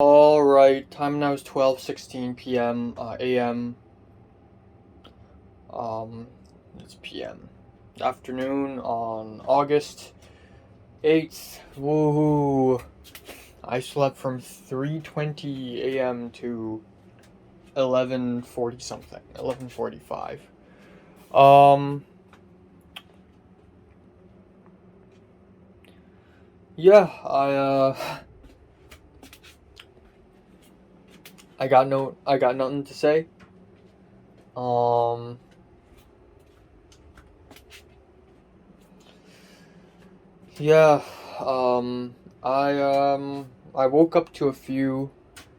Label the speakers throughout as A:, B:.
A: All right, time now is 12:16 p.m. A.m. It's p.m. Afternoon on August 8th. Woohoo! I slept from 3:20 a.m. to 11:40 something, 11:45. Um, yeah, I got nothing to say. Um, yeah, um, I I woke up to a few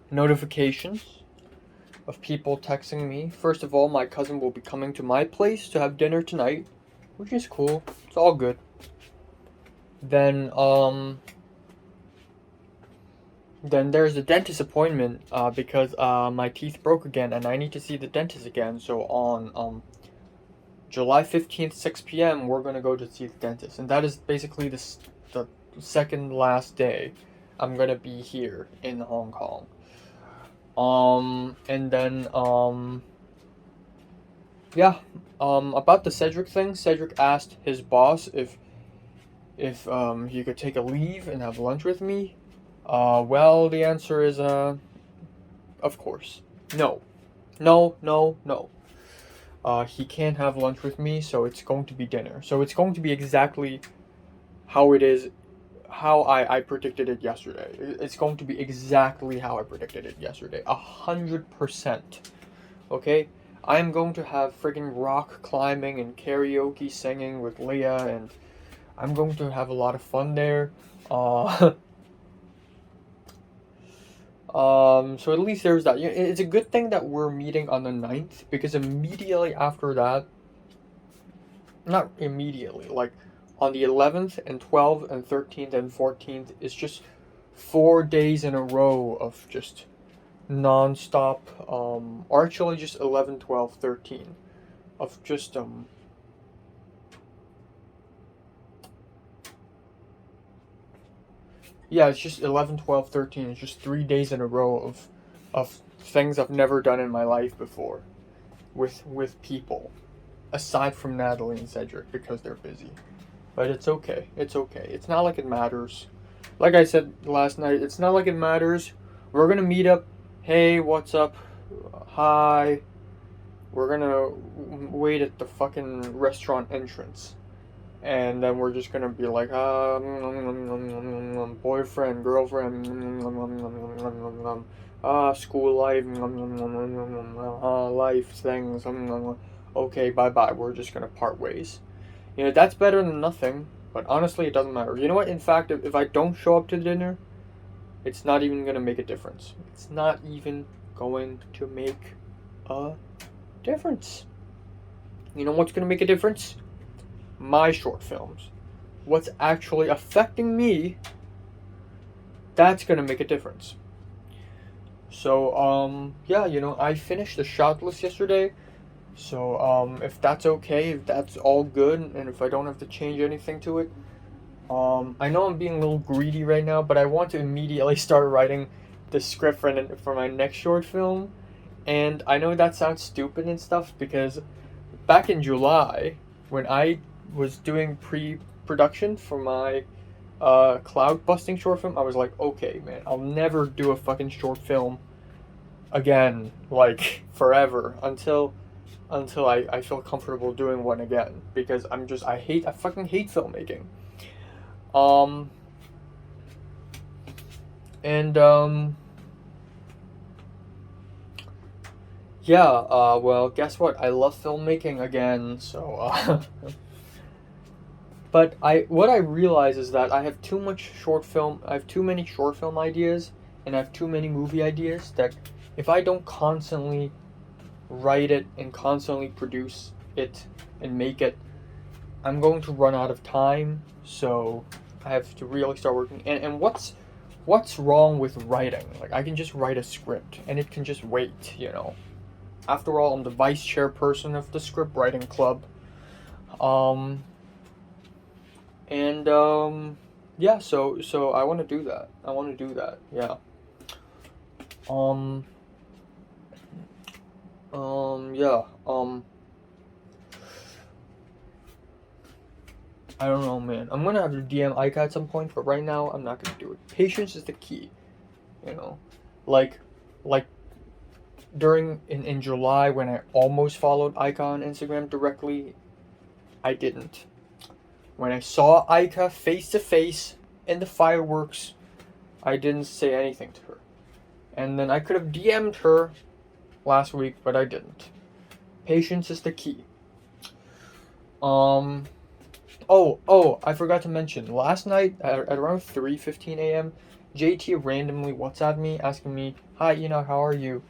A: notifications of people texting me. First of all, my cousin will be coming to my place to have dinner tonight, which is cool. It's all good. Then then there's a dentist appointment because my teeth broke again and I need to see the dentist again. So on July 15th, 6 p.m., we're gonna go to see the dentist, and that is basically the second last day I'm gonna be here in Hong Kong. And then yeah, about the Cedric thing, Cedric asked his boss if he could take a leave and have lunch with me. Well, the answer is of course, no, no, no, no. He can't have lunch with me, so it's going to be dinner. So it's going to be exactly how it is, how I predicted it yesterday. It's going to be exactly how I predicted it yesterday, 100%. Okay, I'm going to have friggin' rock climbing and karaoke singing with Leah, and I'm going to have a lot of fun there. Uh, so at least there's that. It's a good thing that we're meeting on the 9th because immediately after that, not immediately, like on the 11th and 12th and 13th and 14th, it's just 4 days in a row of just non-stop, or actually just 11, 12, 13 of just yeah, it's just 11, 12, 13. It's just 3 days in a row of things I've never done in my life before with people, aside from Natalie and Cedric because they're busy. But it's okay. It's okay. It's not like it matters. Like I said last night, it's not like it matters. We're gonna meet up. Hey, what's up? Hi. We're gonna wait at the fucking restaurant entrance, and then we're just gonna be like, boyfriend, girlfriend, school life, life things. Okay, bye bye. We're just gonna part ways. That's better than nothing. But honestly, it doesn't matter. You know what? In fact, if I don't show up to dinner, it's not even gonna make a difference. It's not even going to make a difference. You know what's gonna make a difference? My short films. What's actually affecting me, that's gonna make a difference. So, yeah, I finished the shot list yesterday. So, if that's okay, if that's all good, and if I don't have to change anything to it, I know I'm being a little greedy right now, but I want to immediately start writing the script for my next short film. And I know that sounds stupid and stuff because back in July, when I was doing pre-production for my cloud busting short film, I was like, okay, man, I'll never do a fucking short film again, like forever, until I feel comfortable doing one again because I fucking hate filmmaking. Um, and yeah, well, guess what? I love filmmaking again, so but what I realize is that I have too many short film ideas and I have too many movie ideas that if I don't constantly write it and constantly produce it and make it, I'm going to run out of time. So I have to really start working. And what's wrong with writing? Like I can just write a script and it can just wait. After all, I'm the vice chairperson of the script writing club. Um, and yeah, so I want to do that. I want to do that. Yeah. Um, yeah, I don't know, man. I'm gonna have to DM Ika at some point, but right now, I'm not gonna do it. Patience is the key, you know? Like, like, in July, when I almost followed Ika on Instagram directly, I didn't. When I saw Ika face to face in the fireworks, I didn't say anything to her. And then I could have DM'd her last week, but I didn't. Patience is the key. I forgot to mention. Last night at around 3:15 a.m., JT randomly WhatsApped me asking me, "Hi, how are you?"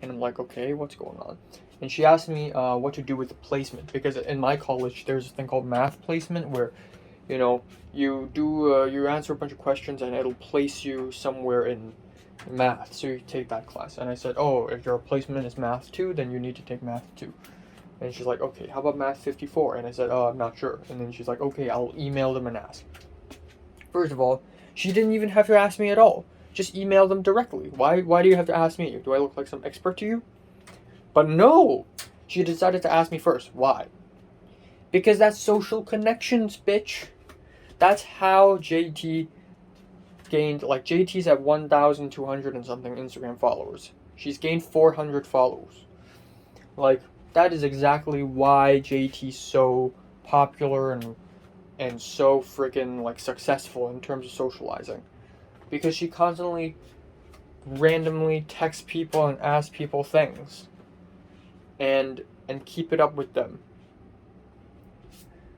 A: And I'm like, "Okay, what's going on?" And she asked me what to do with the placement, because in my college there's a thing called math placement where, you answer a bunch of questions and it'll place you somewhere in math. So you take that class. And I said, "Oh, if your placement is math 2, then you need to take math 2." And she's like, "Okay, how about math 54?" And I said, "Oh, I'm not sure." And then she's like, "Okay, I'll email them and ask." First of all, she didn't even have to ask me at all. Just email them directly. Why do you have to ask me? Do I look like some expert to you? But no! She decided to ask me first. Why? Because that's social connections, bitch. That's how JT gained, JT's at 1,200 and something Instagram followers. She's gained 400 followers. That is exactly why JT's so popular and so freaking successful in terms of socializing, because she constantly randomly texts people and asks people things and keep it up with them.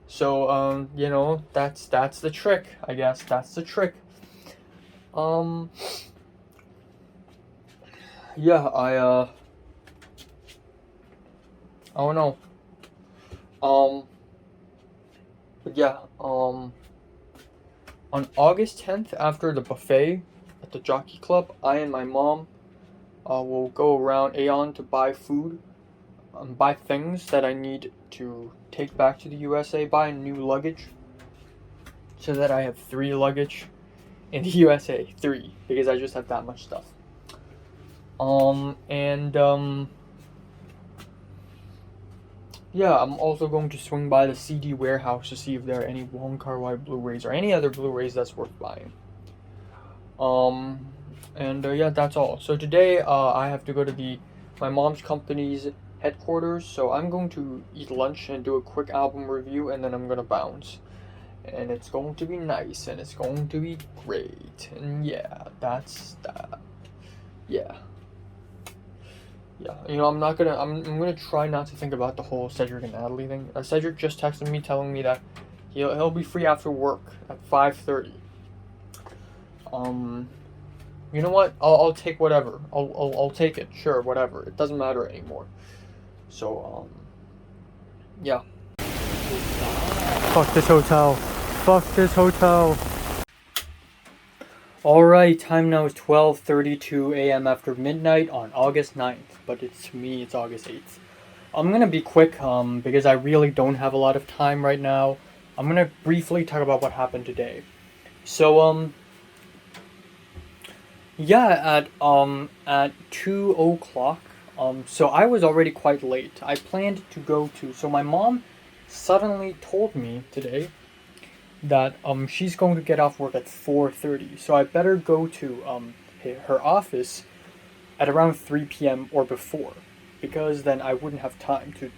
A: So that's the trick, I guess. That's the trick. Yeah, I don't know. But yeah, on August 10th, after the buffet at the Jockey Club, I and my mom will go around Aeon to buy food, buy things that I need to take back to the USA, buy new luggage, so that I have 3 luggage in the USA. 3, because I just have that much stuff. Yeah, I'm also going to swing by the CD warehouse to see if there are any Wong Kar-wai Blu-rays or any other Blu-rays that's worth buying. Yeah, that's all. So today, I have to go to my mom's company's headquarters, so I'm going to eat lunch and do a quick album review, and then I'm gonna bounce. And it's going to be nice, and it's going to be great. And yeah, that's that. Yeah. Yeah, I'm gonna try not to think about the whole Cedric and Natalie thing. Cedric just texted me telling me that he'll be free after work at 5:30. You know what? I'll take whatever. I'll take it. Sure, whatever. It doesn't matter anymore. So yeah. Fuck this hotel. Fuck this hotel. Alright, time now is 12:32 a.m. after midnight on August 9th, but to me it's August 8th. I'm gonna be quick, because I really don't have a lot of time right now. I'm gonna briefly talk about what happened today. So, yeah, at 2 o'clock, so I was already quite late. I planned to so my mom suddenly told me today that she's going to get off work at 4:30, so I better go to her office at around 3 p.m. or before, because then I wouldn't have time to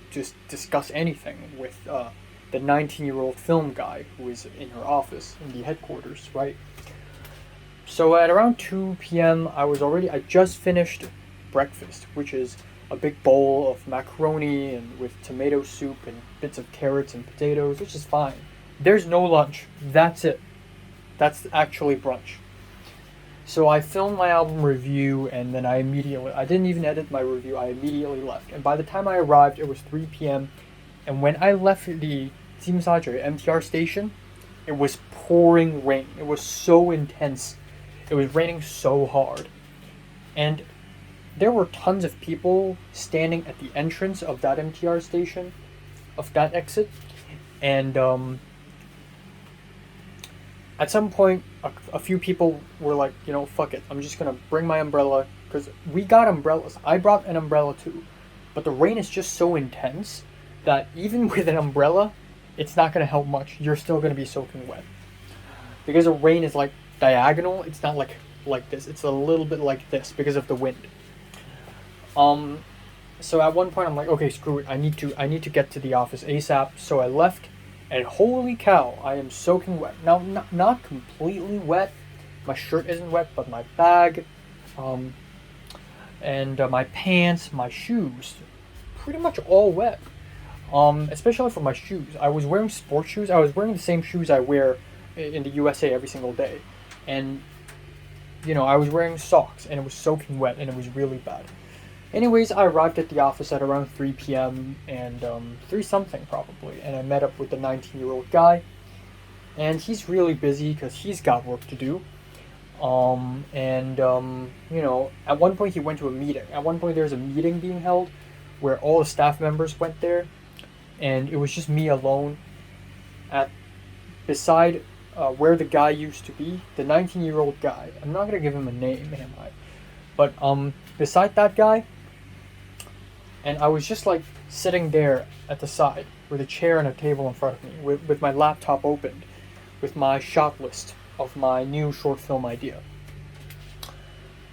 A: just discuss anything with the 19-year-old film guy who is in her office in the headquarters, right? So at around 2 p.m. I just finished breakfast, which is a big bowl of macaroni and with tomato soup and bits of carrots and potatoes, which is fine. There's no lunch. That's it. That's actually brunch. So I filmed my album review, and then I didn't even edit my review, I immediately left. And by the time I arrived, it was 3 p.m. And when I left the Tsimsha MTR station, it was pouring rain. It was so intense. It was raining so hard. And there were tons of people standing at the entrance of that MTR station, of that exit. And at some point, a few people were like, you know, fuck it, I'm just gonna bring my umbrella, because we got umbrellas. I brought an umbrella too, but the rain is just so intense that even with an umbrella, it's not gonna help much. You're still gonna be soaking wet because the rain is like diagonal. It's not like this. It's a little bit like this because of the wind. So at one point I'm like, okay, screw it. I need to get to the office ASAP. So I left, and holy cow, I am soaking wet. Now, not completely wet. My shirt isn't wet, but my bag, and my pants, my shoes, pretty much all wet. Especially for my shoes. I was wearing sports shoes. I was wearing the same shoes I wear in the USA every single day, and I was wearing socks, and it was soaking wet, and it was really bad. Anyways, I arrived at the office at around 3 p.m. and 3 something probably, and I met up with the 19-year-old guy, and he's really busy because he's got work to do. At one point he went to a meeting. At one point there was a meeting being held where all the staff members went there, and it was just me alone beside where the guy used to be, the 19-year-old guy. I'm not gonna give him a name, am I? But beside that guy, and I was just like sitting there at the side with a chair and a table in front of me, with my laptop opened, with my shot list of my new short film idea.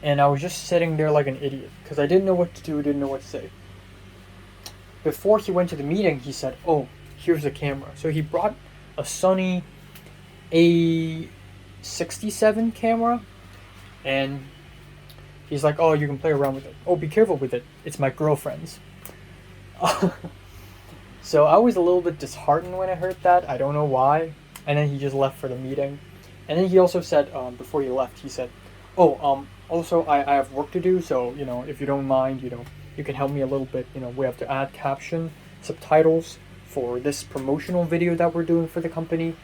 A: And I was just sitting there like an idiot because I didn't know what to do, didn't know what to say. Before he went to the meeting, he said, "Oh, here's the camera." So he brought a Sony A67 camera, and he's like, "Oh, you can play around with it. Oh, be careful with it. It's my girlfriend's." So I was a little bit disheartened when I heard that. I don't know why. And then he just left for the meeting. And then he also said, before he left, he said, "Oh, also I have work to do. So if you don't mind, you can help me a little bit. We have to add subtitles for this promotional video that we're doing for the company.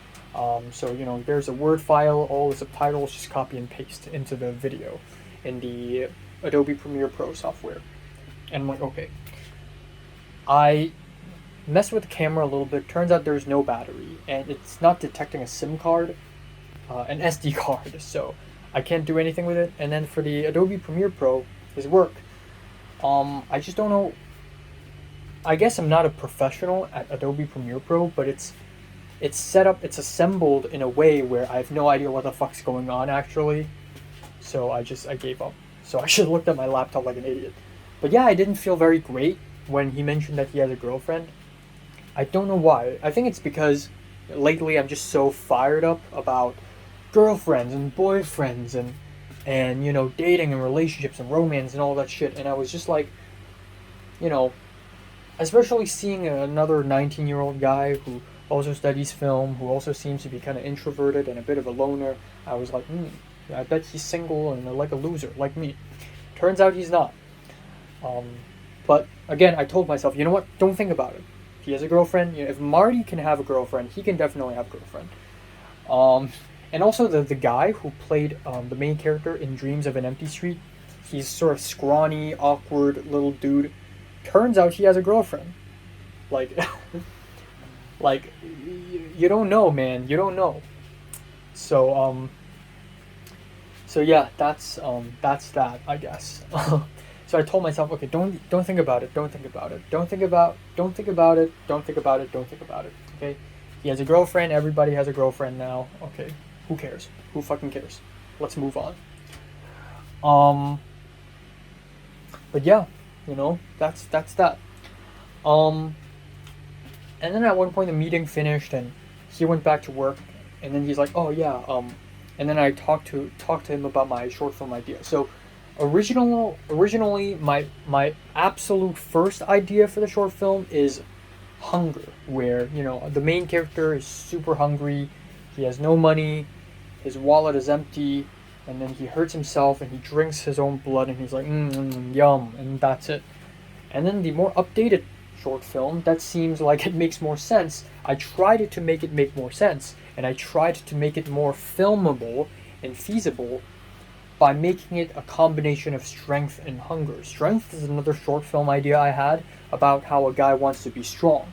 A: So there's a Word file. All the subtitles, just copy and paste into the video in the Adobe Premiere Pro software." And I'm like, okay. I messed with the camera a little bit. Turns out there's no battery, and it's not detecting a SIM card, an SD card, so I can't do anything with it. And then for the Adobe Premiere Pro, his work, I just don't know. I guess I'm not a professional at Adobe Premiere Pro, but it's set up, it's assembled in a way where I have no idea what the fuck's going on actually. So I gave up. So I should have looked at my laptop like an idiot. But yeah, I didn't feel very great when he mentioned that he has a girlfriend. I don't know why. I think it's because lately I'm just so fired up about girlfriends and boyfriends and dating and relationships and romance and all that shit. And I was just like, especially seeing another 19-year-old guy who also studies film, who also seems to be kind of introverted and a bit of a loner. I was like, I bet he's single and like a loser, like me. Turns out he's not. But again, I told myself, you know what? Don't think about it. He has a girlfriend. If Marty can have a girlfriend, he can definitely have a girlfriend. And also the guy who played the main character in Dreams of an Empty Street, he's sort of scrawny, awkward little dude. Turns out he has a girlfriend. Like, you don't know, man. You don't know. So yeah, that's that, I guess. So I told myself, okay, don't think about it. Don't think about it. Don't think about it. Don't think about it. Don't think about it. Okay? He has a girlfriend. Everybody has a girlfriend now. Okay. Who cares? Who fucking cares? Let's move on. But yeah, that's that. And then at one point the meeting finished and he went back to work, and then he's like, "Oh yeah, and then I talked to him about my short film idea." So originally my absolute first idea for the short film is hunger, where the main character is super hungry, he has no money, his wallet is empty, and then he hurts himself and he drinks his own blood and he's like yum, and that's it. And then the more updated short film that seems like it makes more sense, I tried to make it make more sense, and I tried to make it more filmable and feasible by making it a combination of strength and hunger. Strength is another short film idea I had about how a guy wants to be strong.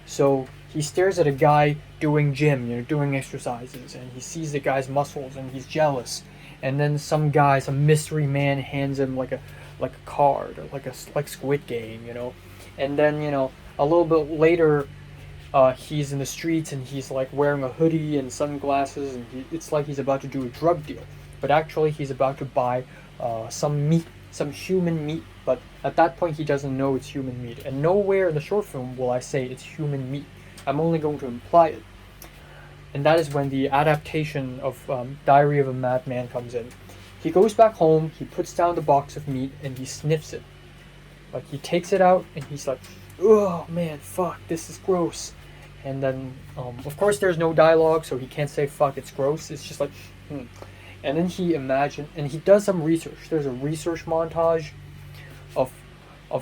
A: So he stares at a guy doing gym, doing exercises, and he sees the guy's muscles and he's jealous. And then some guy, some mystery man, hands him like a card, or like Squid Game, And then a little bit later, he's in the streets and he's like wearing a hoodie and sunglasses, and it's like he's about to do a drug deal, but actually he's about to buy some meat, some human meat. But at that point, he doesn't know it's human meat, and nowhere in the short film will I say it's human meat. I'm only going to imply it. And that is when the adaptation of Diary of a Madman comes in. He goes back home, he puts down the box of meat, and he sniffs it. Like, he takes it out, and he's like, oh man, fuck, this is gross. And then, of course, there's no dialogue, so he can't say fuck, it's gross. It's just like, And then and he does some research. There's a research montage of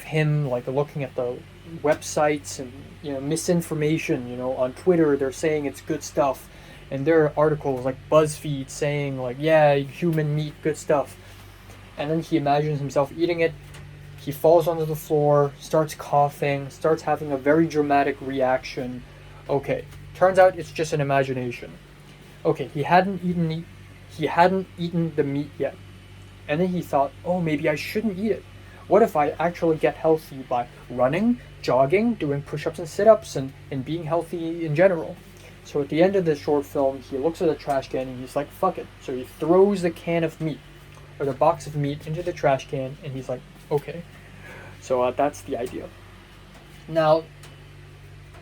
A: him like looking at the websites and misinformation. On Twitter they're saying it's good stuff, and there are articles like BuzzFeed saying like, yeah, human meat, good stuff. And then he imagines himself eating it. He falls onto the floor, starts coughing, starts having a very dramatic reaction. Okay, turns out it's just an imagination. Okay, he hadn't eaten the meat yet. And then he thought, oh, maybe I shouldn't eat it. What if I actually get healthy by running, jogging, doing push-ups and sit-ups, and being healthy in general? So at the end of the short film, he looks at the trash can and he's like, fuck it. So he throws the can of meat, or the box of meat, into the trash can, and he's like, okay. So that's the idea. Now,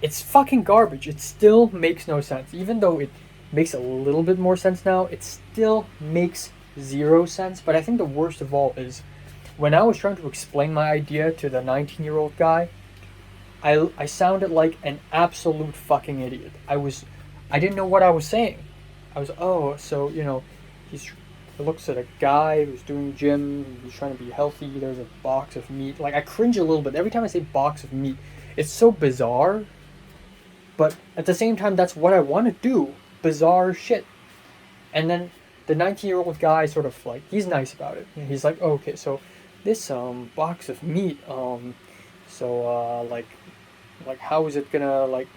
A: it's fucking garbage. It still makes no sense. Even though it makes a little bit more sense now, it still makes zero sense. But I think the worst of all is, when I was trying to explain my idea to the 19-year-old guy, I sounded like an absolute fucking idiot. I didn't know what I was saying. I was, he looks at a guy who's doing gym, he's trying to be healthy, there's a box of meat. Like, I cringe a little bit. Every time I say box of meat, it's so bizarre. But at the same time, that's what I want to do. Bizarre shit. And then the 19-year-old guy sort of like, he's nice about it. And he's like, okay, so this box of meat, like how is it gonna, like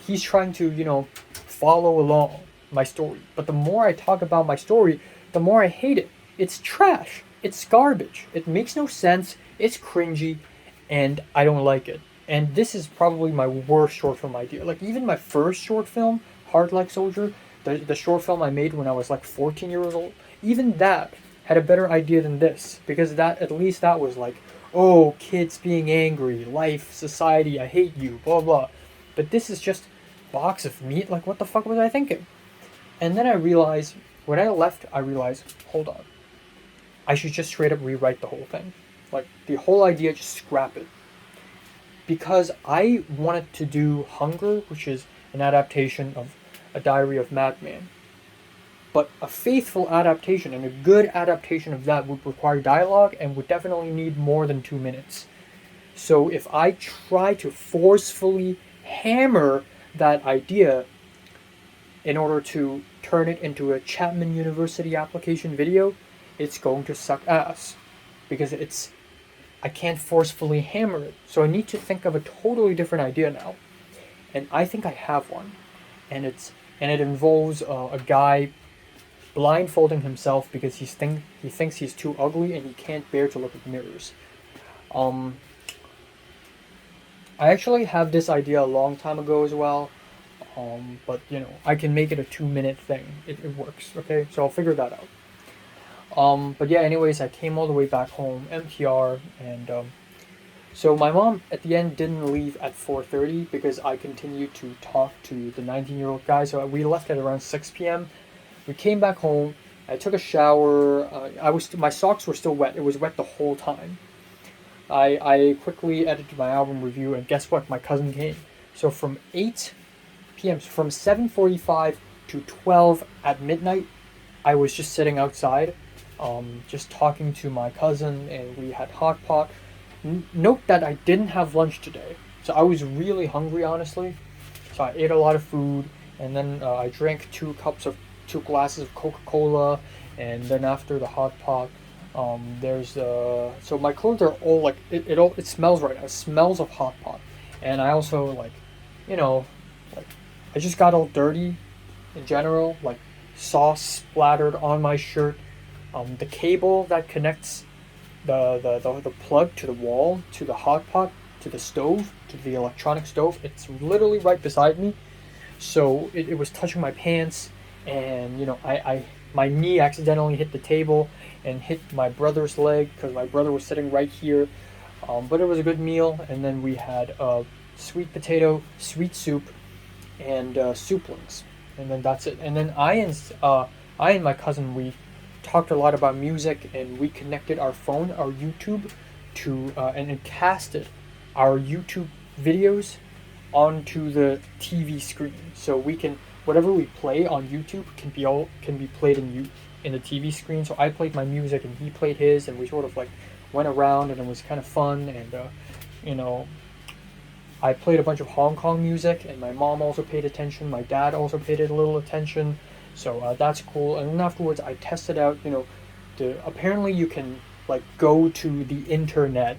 A: he's trying to follow along my story. But the more I talk about my story, the more I hate it. It's trash. It's garbage. It makes no sense. It's cringy, and I don't like it. And this is probably my worst short film idea. Like, even my first short film, Hard Like Soldier, the short film I made when I was like 14 years old, even that had a better idea than this, because at least that was like, oh, kids being angry, life, society, I hate you, blah blah. But this is just box of meat. Like, what the fuck was I thinking? And then I realized, when I left, hold on, I should just straight up rewrite the whole thing. Like, the whole idea, just scrap it. Because I wanted to do Hunger, which is an adaptation of A Diary of Madman. But a faithful adaptation and a good adaptation of that would require dialogue and would definitely need more than 2 minutes. So if I try to forcefully hammer that idea in order to turn it into a Chapman University application video, it's going to suck ass. Because I can't forcefully hammer it. So I need to think of a totally different idea now. And I think I have one. And it involves a guy blindfolding himself because he thinks he's too ugly and he can't bear to look at mirrors. I actually have this idea a long time ago as well. But I can make it a 2-minute thing. It works, okay? So I'll figure that out. But yeah, anyways, I came all the way back home, MTR, and so my mom at the end didn't leave at 4:30 because I continued to talk to the 19-year-old guy. So we left at around 6 p.m. We came back home. I took a shower. My socks were still wet. It was wet the whole time. I quickly edited my album review, and guess what? My cousin came. So from 8 p.m. from 7:45 to 12 at midnight, I was just sitting outside. Just talking to my cousin, and we had hot pot. Note that I didn't have lunch today, so I was really hungry, honestly. So I ate a lot of food, and then I drank 2 glasses of Coca-Cola, and then after the hot pot, so my clothes are all like it smells right now. It smells of hot pot, and I also I just got all dirty in general, like sauce splattered on my shirt. The cable that connects the plug to the wall, to the hot pot, to the stove, to the electronic stove, it's literally right beside me. So it was touching my pants, and I my knee accidentally hit the table and hit my brother's leg because my brother was sitting right here. But it was a good meal, and then we had sweet potato, sweet soup, and souplings, and then that's it. And then I and my cousin, we talked a lot about music, and we connected our phone, our YouTube, to and it casted our YouTube videos onto the TV screen, so we can whatever we play on YouTube can be played in the TV screen. So I played my music and he played his, and we sort of like went around, and it was kind of fun. And you know, I played a bunch of Hong Kong music, and my mom also paid attention. My dad also paid it a little attention, so that's cool. And then afterwards, I tested out. Apparently you can like go to the internet.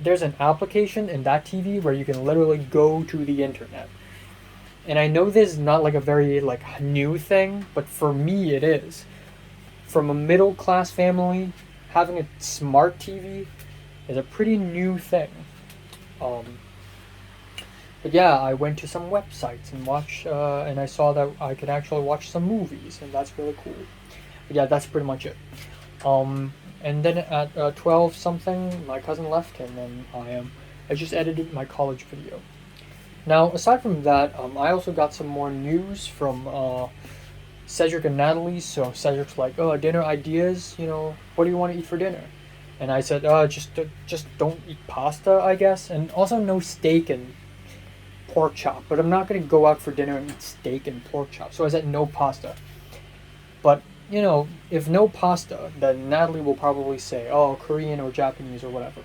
A: There's an application in that TV where you can literally go to the internet. And I know this is not like a very like new thing, but for me it is. From a middle class family, having a smart TV is a pretty new thing. But yeah, I went to some websites and and I saw that I could actually watch some movies, and that's really cool. But yeah, that's pretty much it. And then at 12 something, my cousin left, and then I just edited my college video. Now, aside from that, I also got some more news from Cedric and Natalie. So Cedric's like, "Oh, dinner ideas. What do you want to eat for dinner?" And I said, just don't eat pasta, I guess, and also no steak and pork chop." But I'm not gonna go out for dinner and eat steak and pork chop. So I said no pasta. But if no pasta, then Natalie will probably say, "Oh, Korean or Japanese or whatever,"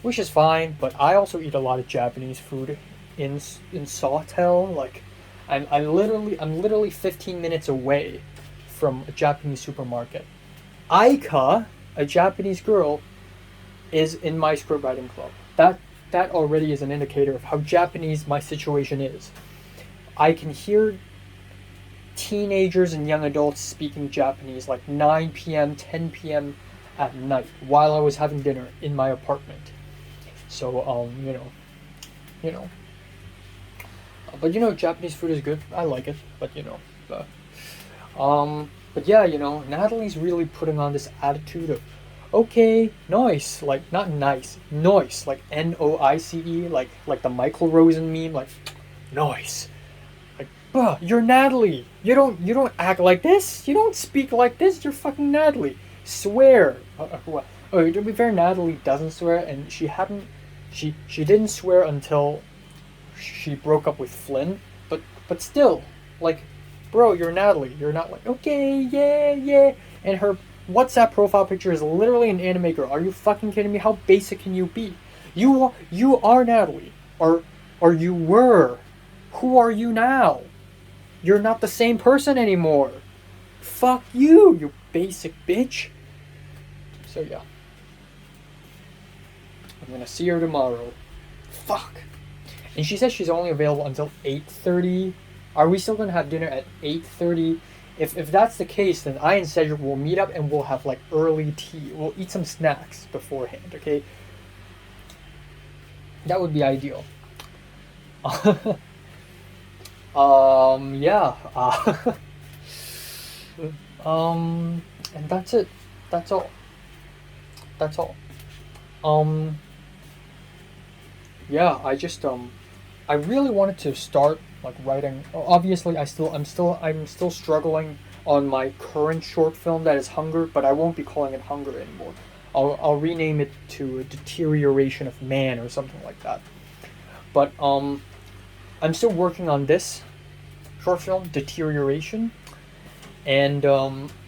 A: which is fine. But I also eat a lot of Japanese food in Sawtell. Like, I'm literally 15 minutes away from a Japanese supermarket. Aika, a Japanese girl, is in my script writing club. That already is an indicator of how Japanese my situation is. I can hear teenagers and young adults speaking Japanese like 9 p.m., 10 p.m. at night while I was having dinner in my apartment. So, but Japanese food is good. I like it, but but yeah, Natalie's really putting on this attitude of, okay, nice, like not nice, noise, like Noice, like the Michael Rosen meme, like nice. Bruh, you're Natalie. You don't act like this. You don't speak like this. You're fucking Natalie. Swear. To be fair, Natalie doesn't swear, and she didn't swear until she broke up with Flynn. But still, like, bro, you're Natalie. You're not like, okay, yeah. And her WhatsApp profile picture is literally an anime girl. Are you fucking kidding me? How basic can you be? You are Natalie, or you were. Who are you now? You're not the same person anymore. Fuck you basic bitch. So yeah. I'm gonna see her tomorrow. Fuck. And she says she's only available until 8:30. Are we still gonna have dinner at 8:30? If that's the case, then I and Cedric will meet up and we'll have like early tea. We'll eat some snacks beforehand, okay? That would be ideal. Yeah. And that's it. That's all. Yeah, I really wanted to start like writing. Obviously, I'm still struggling on my current short film that is Hunger, but I won't be calling it Hunger anymore. I'll rename it to Deterioration of Man or something like that. But I'm still working on this short film, Deterioration, and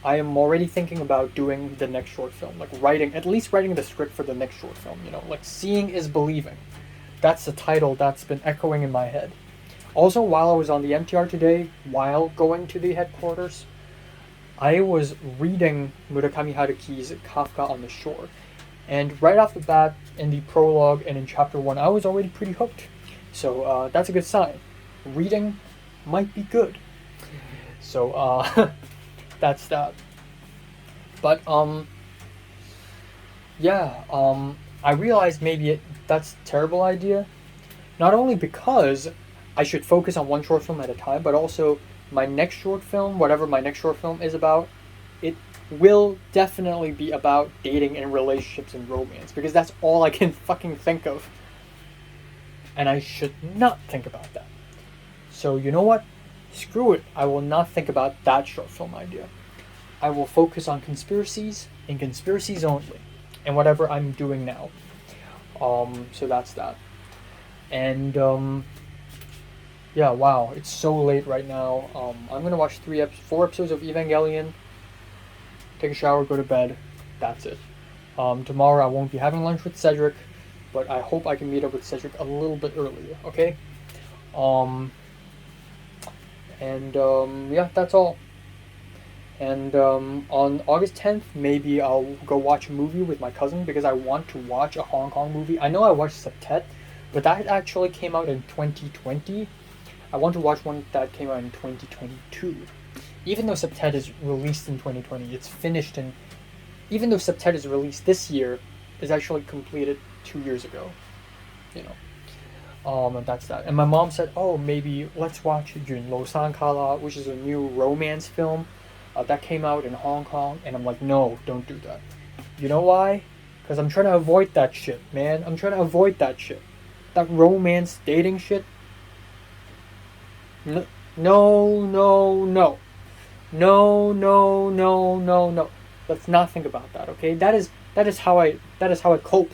A: I am already thinking about doing the next short film, like at least writing the script for the next short film. Like Seeing is Believing. That's the title that's been echoing in my head. Also, while I was on the MTR today, while going to the headquarters, I was reading Murakami Haruki's Kafka on the Shore. And right off the bat, in the prologue and in chapter 1, I was already pretty hooked. So that's a good sign. Reading might be good. So that's that. But yeah, I realized maybe that's a terrible idea. Not only because I should focus on one short film at a time, but also my next short film, whatever my next short film is about, it will definitely be about dating and relationships and romance because that's all I can fucking think of. And I should not think about that. So, you know what? Screw it. I will not think about that short film idea. I will focus on conspiracies and conspiracies only and whatever I'm doing now. So that's that. And yeah, wow, it's so late right now. I'm gonna watch 4 episodes of Evangelion, take a shower, go to bed. That's it. Tomorrow I won't be having lunch with Cedric, but I hope I can meet up with Cedric a little bit earlier. Okay. Yeah, that's all. And on August 10th, maybe I'll go watch a movie with my cousin because I want to watch a Hong Kong movie. I know I watched Septet, but that actually came out in 2020. I want to watch one that came out in 2022. Even though Septet is released in 2020, it's finished in. Even though Septet is released this year, is actually completed 2 years ago. You know. And that's that. And my mom said, "Oh, maybe let's watch Yun Lo San Kala, which is a new romance film that came out in Hong Kong." And I'm like, "No, don't do that." You know why? Because I'm trying to avoid that shit, man. I'm trying to avoid that shit. That romance dating shit. No, no, no, no, no, no, no, no, no. Let's not think about that. Okay, that is how I cope.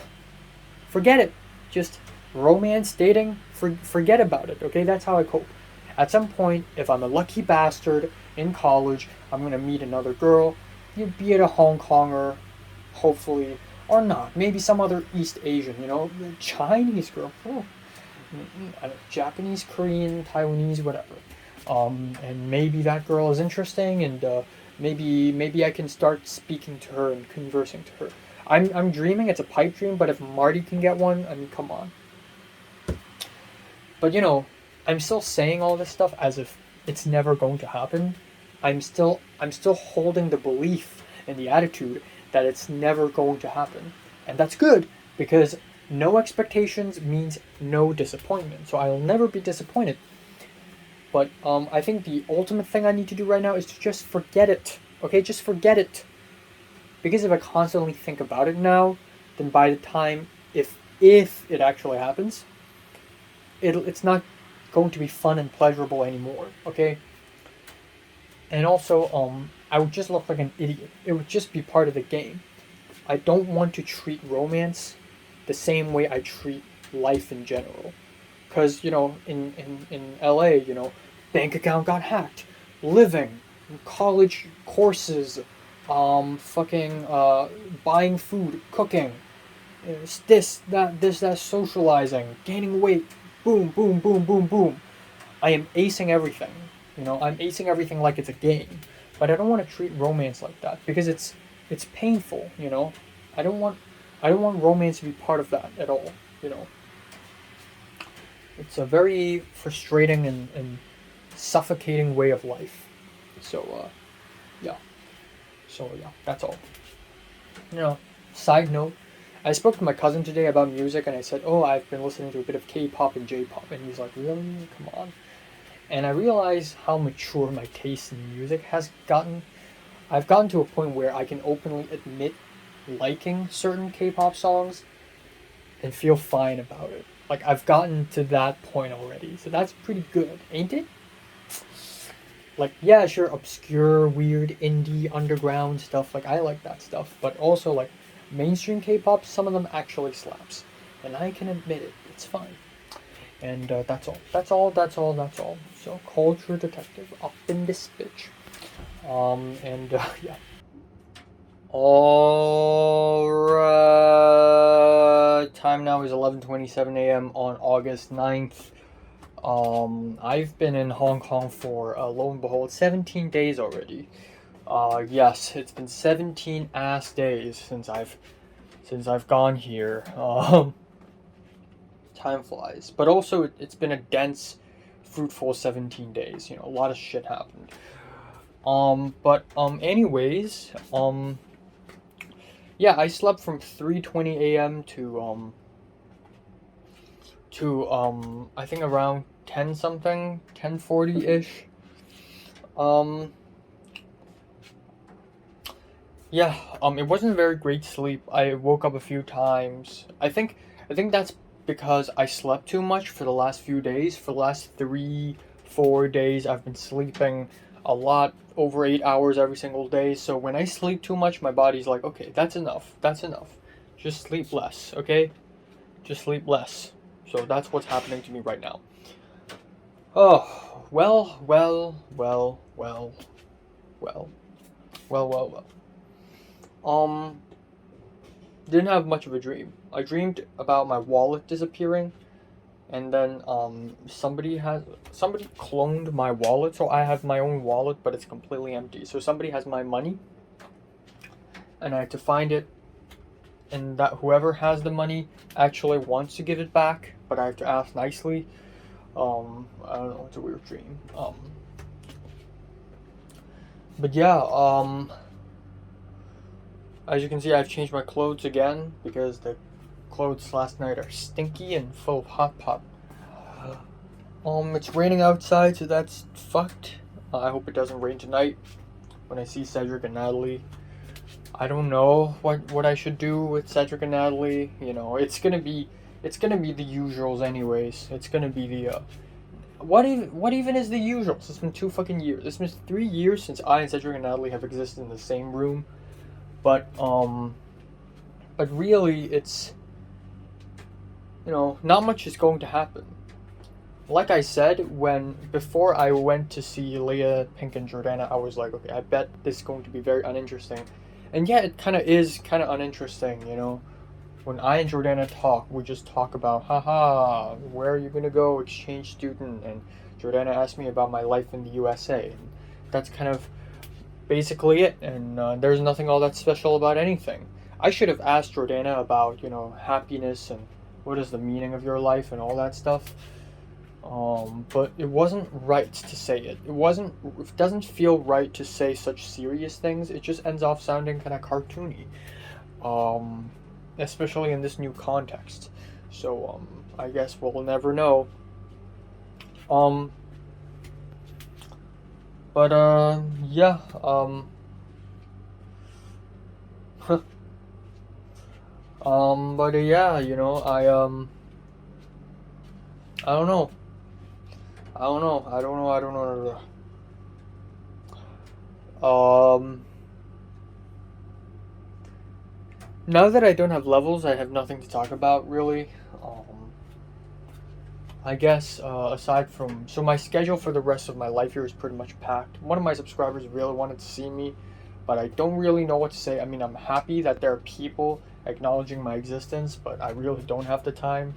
A: Forget it. Just romance dating. Forget about it. Okay, that's how I cope. At some point, if I'm a lucky bastard in college, I'm gonna meet another girl, be it a Hong Konger, hopefully, or not. Maybe some other East Asian, Chinese girl. Oh. Japanese, Korean, Taiwanese, whatever. And maybe that girl is interesting, and maybe I can start speaking to her and conversing to her. I'm dreaming. It's a pipe dream, but if Marty can get one, I mean, come on. But I'm still saying all this stuff as if it's never going to happen. I'm still holding the belief and the attitude that it's never going to happen, and that's good because no expectations means no disappointment. So I'll never be disappointed. But I think the ultimate thing I need to do right now is to just forget it. Okay, just forget it. Because if I constantly think about it now, then by the time if it actually happens, it's not going to be fun and pleasurable anymore. Okay. And also, I would just look like an idiot. It would just be part of the game. I don't want to treat romance the same way I treat life in general. Because, in LA, bank account got hacked, living, college courses, buying food, cooking, that, socializing, gaining weight, boom, boom, boom, boom, boom. I am acing everything. I'm acing everything like it's a game. But I don't want to treat romance like that because it's painful, I don't want romance to be part of that at all, It's a very frustrating and suffocating way of life. So yeah. So yeah, that's all. Side note, I spoke to my cousin today about music and I said, "Oh, I've been listening to a bit of K-pop and J-pop." And he's like, "Really? Come on." And I realized how mature my taste in music has gotten. I've gotten to a point where I can openly admit liking certain K-pop songs and feel fine about it. Like, I've gotten to that point already. So that's pretty good, ain't it? Like, yeah, sure, obscure, weird, indie, underground stuff. Like, I like that stuff. But also, like, mainstream K-pop, some of them actually slaps. And I can admit it. It's fine. And that's all. That's all. So, Culture Detective up in this bitch. Yeah. Alright. Time now is 11:27 a.m. on August 9th. I've been in Hong Kong for, lo and behold, 17 days already. Yes, it's been 17 ass days since I've gone here. Time flies. But also, it's been a dense fruitful 17 days. You know, a lot of shit happened. Anyways, yeah, I slept from 3:20 a.m. to I think around 10 something, 10:40-ish. Yeah, it wasn't very great sleep. I woke up a few times. I think that's because I slept too much for the last few days. For the last 3, 4 days, I've been sleeping a lot, over 8 hours every single day. So when I sleep too much, my body's like, okay, that's enough. That's enough. Just sleep less, okay? Just sleep less. So that's what's happening to me right now. Oh, well. Didn't have much of a dream. I dreamed about my wallet disappearing, and then somebody cloned my wallet, so I have my own wallet, but it's completely empty. So somebody has my money, and I had to find it, and that whoever has the money actually wants to give it back, but I have to ask nicely. I don't know. It's a weird dream. But yeah. As you can see, I've changed my clothes again because the clothes last night are stinky and full of hot pot. It's raining outside, so that's fucked. I hope it doesn't rain tonight. When I see Cedric and Natalie, I don't know what I should do with Cedric and Natalie. You know, it's gonna be the usuals anyways. It's gonna be the what even is the usuals? It's been 2 fucking years. It's been 3 years since I and Cedric and Natalie have existed in the same room. But really, it's, you know, not much is going to happen. Like I said, before I went to see Leah, Pink, and Jordana, I was like, okay, I bet this is going to be very uninteresting. And yeah, it kind of is kind of uninteresting, you know. When I and Jordana talk, we just talk about, haha, where are you going to go, exchange student? And Jordana asked me about my life in the USA. And that's kind of basically it, and there's nothing all that special about anything. I should have asked Jordana about, you know, happiness and what is the meaning of your life and all that stuff. But it wasn't right to say it. It doesn't feel right to say such serious things. It just ends off sounding kind of cartoony. Especially in this new context. So, I guess we'll never know. But yeah, but yeah, you know, I don't know. Now that I don't have levels, I have nothing to talk about really. I guess aside from, so my schedule for the rest of my life here is pretty much packed. One of my subscribers really wanted to see me, but I don't really know what to say. I mean, I'm happy that there are people acknowledging my existence, but I really don't have the time.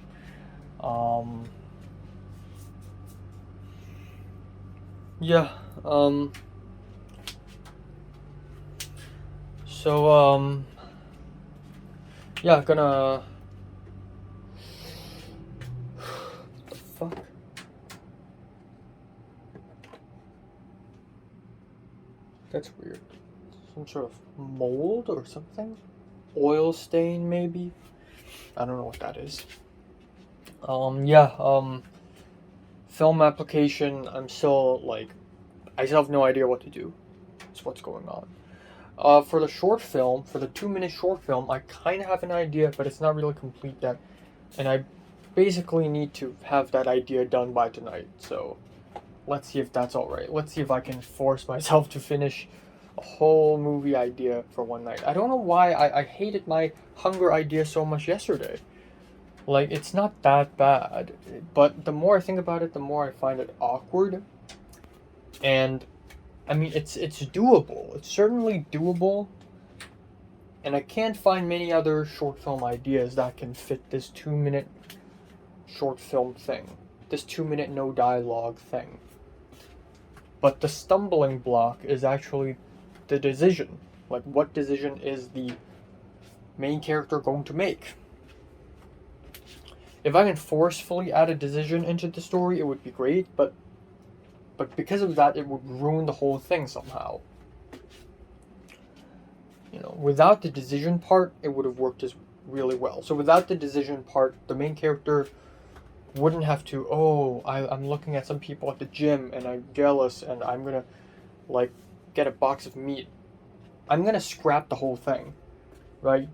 A: Yeah. So yeah, gonna. What the fuck? That's weird. Some sort of mold or something? Oil stain, maybe? I don't know what that is. Yeah, film application, I still have no idea what to do. That's what's going on. For the 2-minute short film, I kind of have an idea, but it's not really complete yet. And I basically need to have that idea done by tonight, so let's see if that's alright. Let's see if I can force myself to finish a whole movie idea for one night. I don't know why I hated my hunger idea so much yesterday. Like, it's not that bad, but the more I think about it, the more I find it awkward. And I mean, it's doable. It's certainly doable. And I can't find many other short film ideas that can fit this 2-minute short film thing. This 2-minute no dialogue thing. But the stumbling block is actually the decision. Like, what decision is the main character going to make? If I can forcefully add a decision into the story, it would be great, but but because of that, it would ruin the whole thing somehow. You know, without the decision part, it would have worked as really well. So without the decision part, the main character wouldn't have to, oh, I'm looking at some people at the gym and I'm jealous and I'm gonna, like, get a box of meat. I'm gonna scrap the whole thing, right?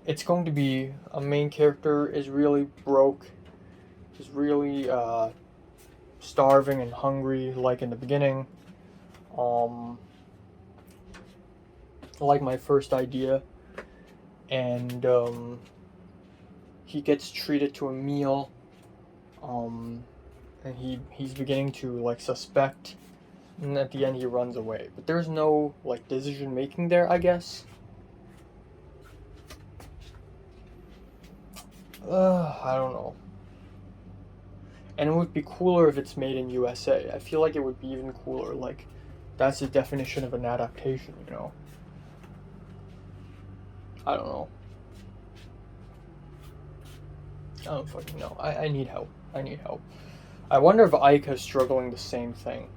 A: It's going to be a main character is really broke, is really starving and hungry, like in the beginning. Like my first idea, and he gets treated to a meal, and he's beginning to like suspect, and at the end he runs away. But there's no like decision making there, I guess. I don't know. And it would be cooler if it's made in USA. I feel like it would be even cooler. Like, that's the definition of an adaptation, you know? I don't know. I don't fucking know. I need help. I need help. I wonder if Aika's struggling the same thing.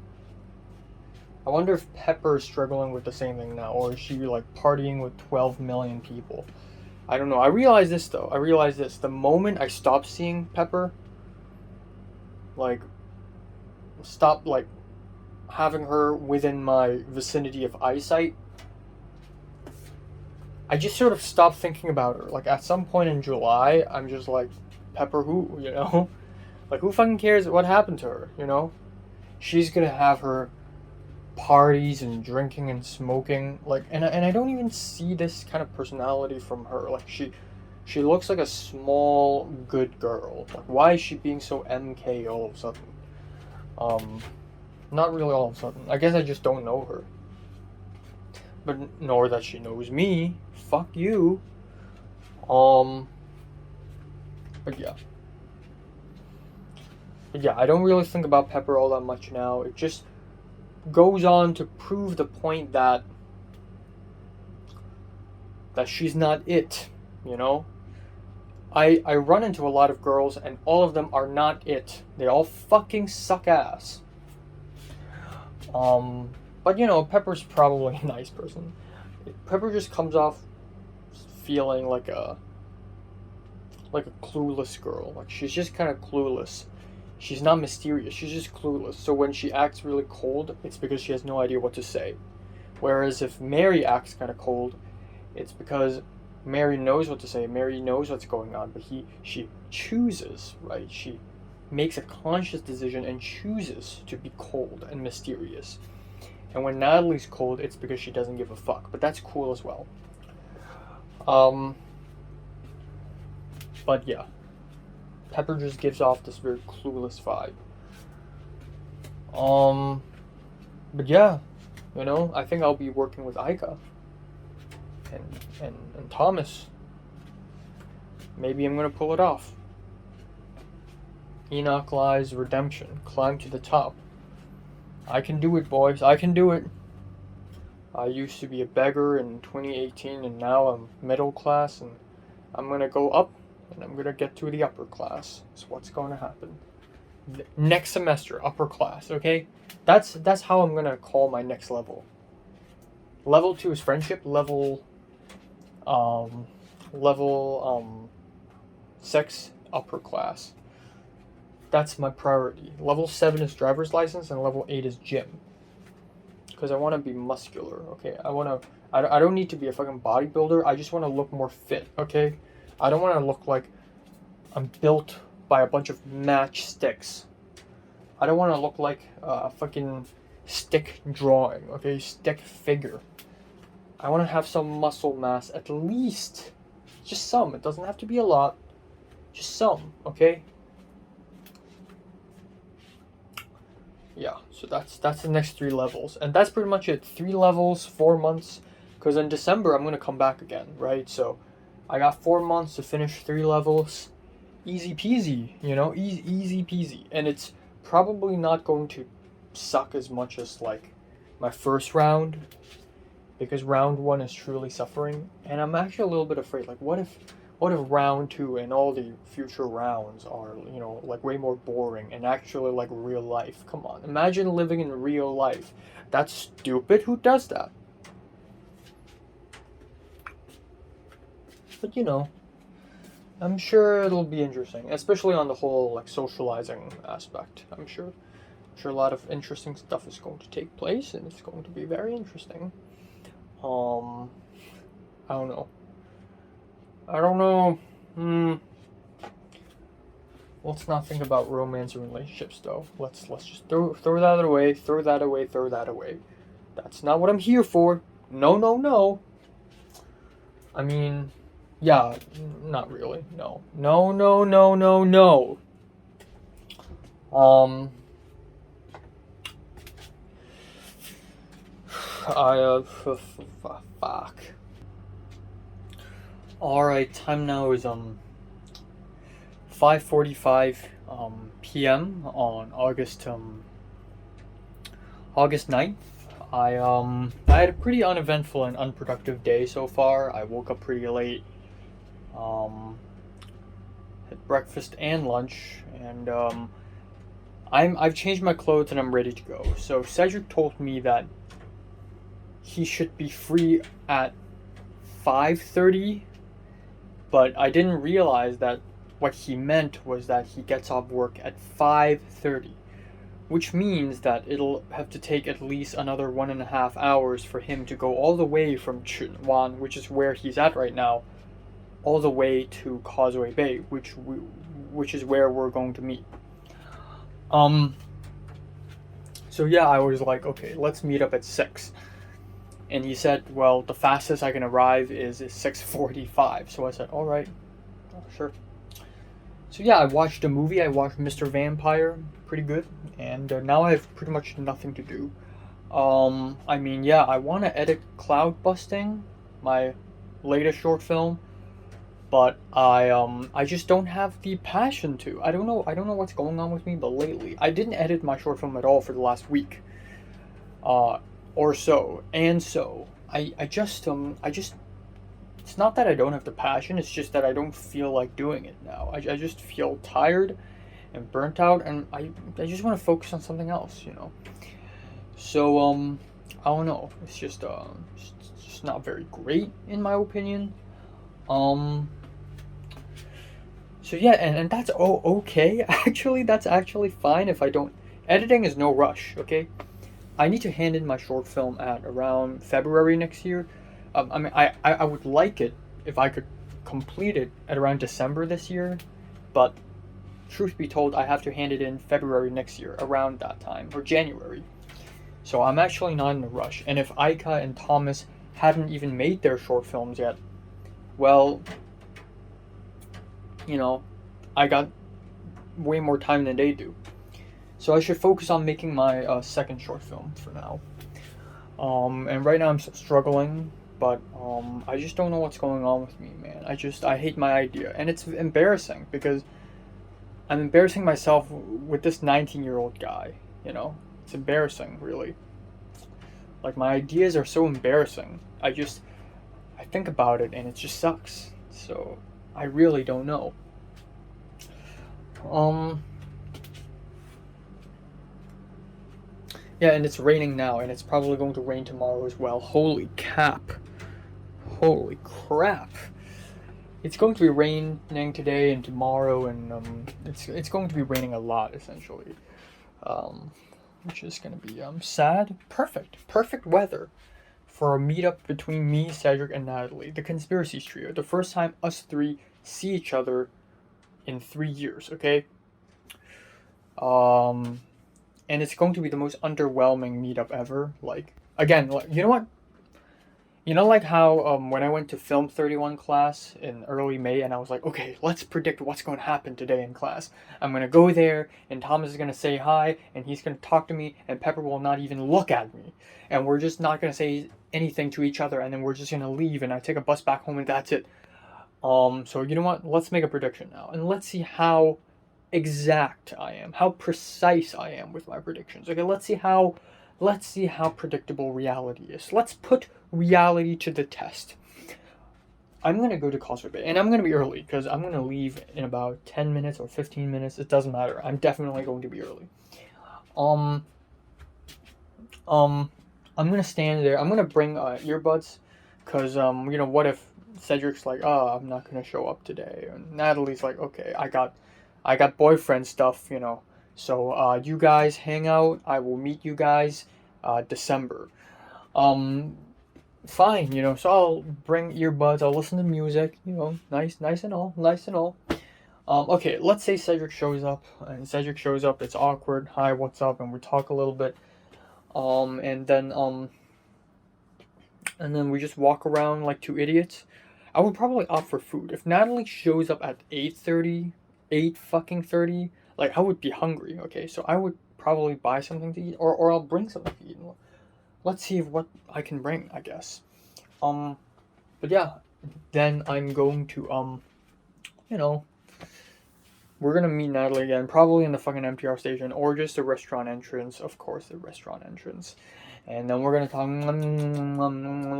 A: I wonder if Pepper is struggling with the same thing now, or is she like partying with 12 million people? I don't know. I realize this though. I realize this. The moment I stop seeing Pepper, like, stop like having her within my vicinity of eyesight, I just sort of stopped thinking about her. Like, at some point in July, I'm just like, Pepper who, you know? Like, who fucking cares what happened to her, you know? She's gonna have her parties and drinking and smoking. Like, and I don't even see this kind of personality from her. Like, she looks like a small, good girl. Like, why is she being so MK all of a sudden? Not really all of a sudden. I guess I just don't know her. But nor that she knows me. Fuck you. But yeah. But yeah, I don't really think about Pepper all that much now. It just goes on to prove the point that she's not it, you know? I run into a lot of girls and all of them are not it. They all fucking suck ass. But you know, Pepper's probably a nice person. Pepper just comes off feeling like a clueless girl. Like, she's just kind of clueless. She's not mysterious. She's just clueless. So when she acts really cold, it's because she has no idea what to say. Whereas if Mary acts kind of cold, it's because Mary knows what to say. Mary knows what's going on, but she chooses, right? She makes a conscious decision and chooses to be cold and mysterious. And when Natalie's cold, it's because she doesn't give a fuck. But that's cool as well. But yeah. Pepper just gives off this very clueless vibe. But yeah. You know, I think I'll be working with Aika. And Thomas. Maybe I'm gonna pull it off. Enoch Lies Redemption. Climb to the top. I can do it, boys. I can do it. I used to be a beggar in 2018 and now I'm middle class and I'm gonna go up and I'm gonna get to the upper class. That's what's gonna happen. Next semester, upper class, okay? That's how I'm gonna call my next level. Level 2 is friendship, level 6, upper class. That's my priority. Level 7 is driver's license and level 8 is gym. Because I want to be muscular, okay? I don't need to be a fucking bodybuilder. I just want to look more fit, okay? I don't want to look like I'm built by a bunch of matchsticks. I don't want to look like a fucking stick drawing, okay? Stick figure. I want to have some muscle mass, at least. Just some. It doesn't have to be a lot. Just some, okay? Yeah, so that's the next 3 levels. And that's pretty much it. 3 levels, 4 months. Because in December, I'm going to come back again, right? So I got 4 months to finish 3 levels. Easy peasy, you know? Easy peasy. And it's probably not going to suck as much as, like, my first round. Because round 1 is truly suffering. And I'm actually a little bit afraid. Like, what what if round 2 and all the future rounds are, like way more boring and actually like real life? Come on, imagine living in real life. That's stupid. Who does that? But I'm sure it'll be interesting, especially on the whole like socializing aspect. I'm sure a lot of interesting stuff is going to take place, and it's going to be very interesting. Um, I don't know. I don't know. Let's not think about romance and relationships, though. Let's just throw that away. Throw that away. Throw that away. That's not what I'm here for. No, no, no. I mean, yeah, not really. No, no, no, no, no, no. Um, fuck. All right, time now is 5:45 p.m. on August 9th. I had a pretty uneventful and unproductive day so far. I woke up pretty late. Had breakfast and lunch, and I've changed my clothes and I'm ready to go. So Cedric told me that he should be free at 5:30, but I didn't realize that what he meant was that he gets off work at 5:30, which means that it'll have to take at least another 1.5 hours for him to go all the way from Chunwan, which is where he's at right now, all the way to Causeway Bay, which is where we're going to meet. So yeah, I was like, okay, let's meet up at 6. And he said, well, the fastest I can arrive is 6:45. So I said, all right, sure. So yeah, I watched a movie. I watched Mr. Vampire, pretty good. And now I have pretty much nothing to do. I mean, yeah, I want to edit Cloud Busting, my latest short film, but I just don't have the passion to. I don't know what's going on with me, but lately I didn't edit my short film at all for the last week. Or so. And so I just it's not that I don't have the passion, it's just that I don't feel like doing it now. I just feel tired and burnt out, and I just want to focus on something else, So I don't know. It's just not very great in my opinion. So yeah, and that's okay. Actually, that's actually fine if I don't. Editing is no rush, okay? I need to hand in my short film at around February next year. I mean, I would like it if I could complete it at around December this year, but truth be told, I have to hand it in February next year, around that time, or January. So I'm actually not in a rush. And if Aika and Thomas hadn't even made their short films yet, well, I got way more time than they do. So I should focus on making my second short film for now. And right now I'm struggling, but I just don't know what's going on with me, man. I hate my idea, and it's embarrassing because I'm embarrassing myself with this 19-year-old guy. It's embarrassing, really. Like, my ideas are so embarrassing. I think about it, and it just sucks. So I really don't know. Yeah, and it's raining now, and it's probably going to rain tomorrow as well. Holy cap. Holy crap. It's going to be raining today and tomorrow, and it's going to be raining a lot, essentially. Which is going to be sad. Perfect weather for a meetup between me, Cedric, and Natalie, the Conspiracies Trio. The first time us three see each other in 3 years, okay? And it's going to be the most underwhelming meetup ever. Like, again, you know what? Like how when I went to Film 31 class in early May, and I was like, okay, let's predict what's going to happen today in class. I'm going to go there, and Thomas is going to say hi, and he's going to talk to me, and Pepper will not even look at me. And we're just not going to say anything to each other, and then we're just going to leave, and I take a bus back home, and that's it. So you know what? Let's make a prediction now, and let's see how exact I am, how precise I am with my predictions. Okay, let's see how predictable reality is. Let's put reality to the test. I'm gonna go to Causeway Bay, and I'm gonna be early because I'm gonna leave in about 10 minutes or 15 minutes. It doesn't matter. I'm definitely going to be early. Um, I'm gonna stand there. I'm gonna bring earbuds, cause what if Cedric's like, oh, I'm not gonna show up today, and Natalie's like, okay, I got boyfriend stuff, So you guys hang out. I will meet you guys, December. Um, Fine, So I'll bring earbuds. I'll listen to music, nice and all, nice and all. Okay, let's say Cedric shows up, and Cedric shows up. It's awkward. Hi, what's up? And we talk a little bit. And then we just walk around like two idiots. I would probably opt for food. If Natalie shows up at 8:30, 8 fucking 30, like I would be hungry, okay? So I would probably buy something to eat, or I'll bring something to eat. Let's see what I can bring, I guess. But yeah, then I'm going to, we're gonna meet Natalie again, probably in the fucking MTR station, or just the restaurant entrance, of course, the restaurant entrance. And then we're gonna talk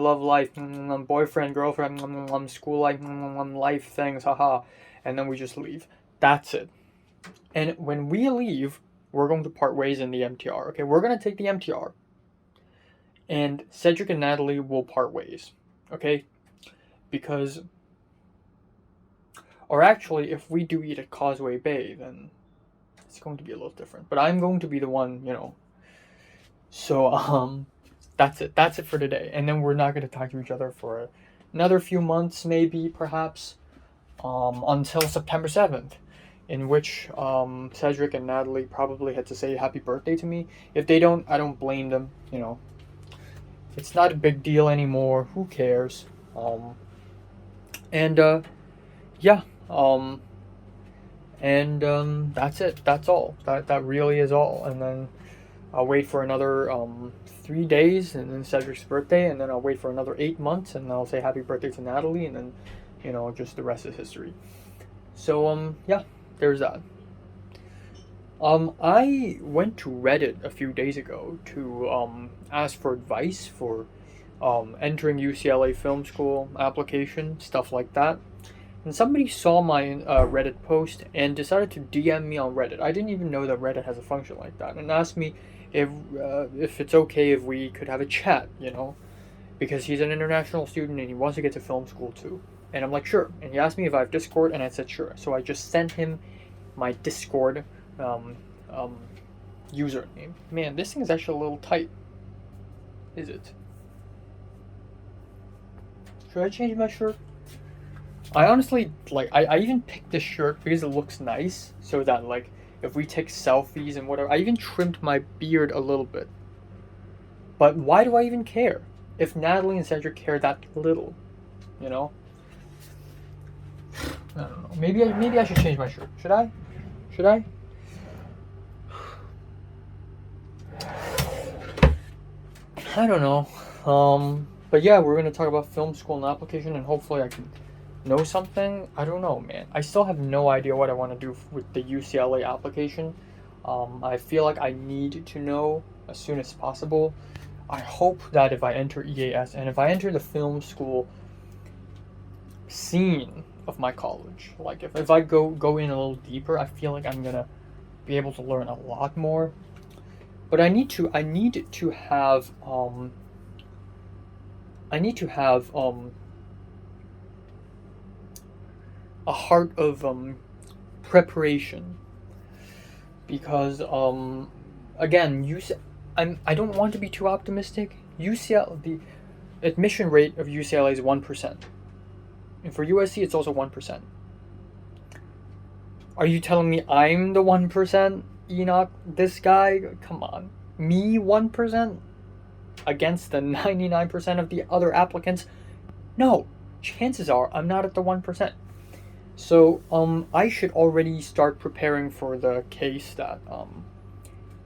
A: love life, boyfriend, girlfriend, school life, life things, haha. And then we just leave. That's it. And when we leave, we're going to part ways in the MTR. Okay, we're gonna take the MTR, and Cedric and Natalie will part ways. Okay, because, or actually, if we do eat at Causeway Bay, then it's going to be a little different. But I'm going to be the one, So that's it. That's it for today. And then we're not going to talk to each other for another few months, maybe, perhaps, until September 7th, in which Cedric and Natalie probably had to say happy birthday to me. If they don't, I don't blame them. It's not a big deal anymore. Who cares? Yeah. That's it. That's all. That really is all. And then I'll wait for another 3 days, and then Cedric's birthday, and then I'll wait for another 8 months, and I'll say happy birthday to Natalie, and then, just the rest is history. So, yeah, there's that. I went to Reddit a few days ago to ask for advice for entering UCLA Film School application, stuff like that. And somebody saw my Reddit post and decided to DM me on Reddit. I didn't even know that Reddit has a function like that, and asked me if it's okay if we could have a chat, because he's an international student and he wants to get to film school too. And I'm like, sure. And he asked me if I have Discord, and I said sure. So I just sent him my Discord username. Man, this thing is actually a little tight. Is it? Should I change my shirt? I honestly, I even picked this shirt because it looks nice, so that, if we take selfies and whatever, I even trimmed my beard a little bit. But why do I even care? If Natalie and Cedric care that little, I don't know. Maybe I should change my shirt. Should I? I don't know. But yeah, we're gonna talk about film school and application, and hopefully I can know something. I don't know, man. I still have no idea what I want to do with the UCLA application. I feel like I need to know as soon as possible. I hope that if I enter EAS and if I enter the film school scene of my college, if I go in a little deeper, I feel like I'm gonna be able to learn a lot more. But I need to have a heart of preparation, because again, I don't want to be too optimistic. The admission rate of UCLA is 1%, and for USC it's also 1%. Are you telling me I'm the 1%, Enoch? This guy? Come on, me 1% against the 99% of the other applicants? No, chances are I'm not at the 1%. So, I should already start preparing for the case that,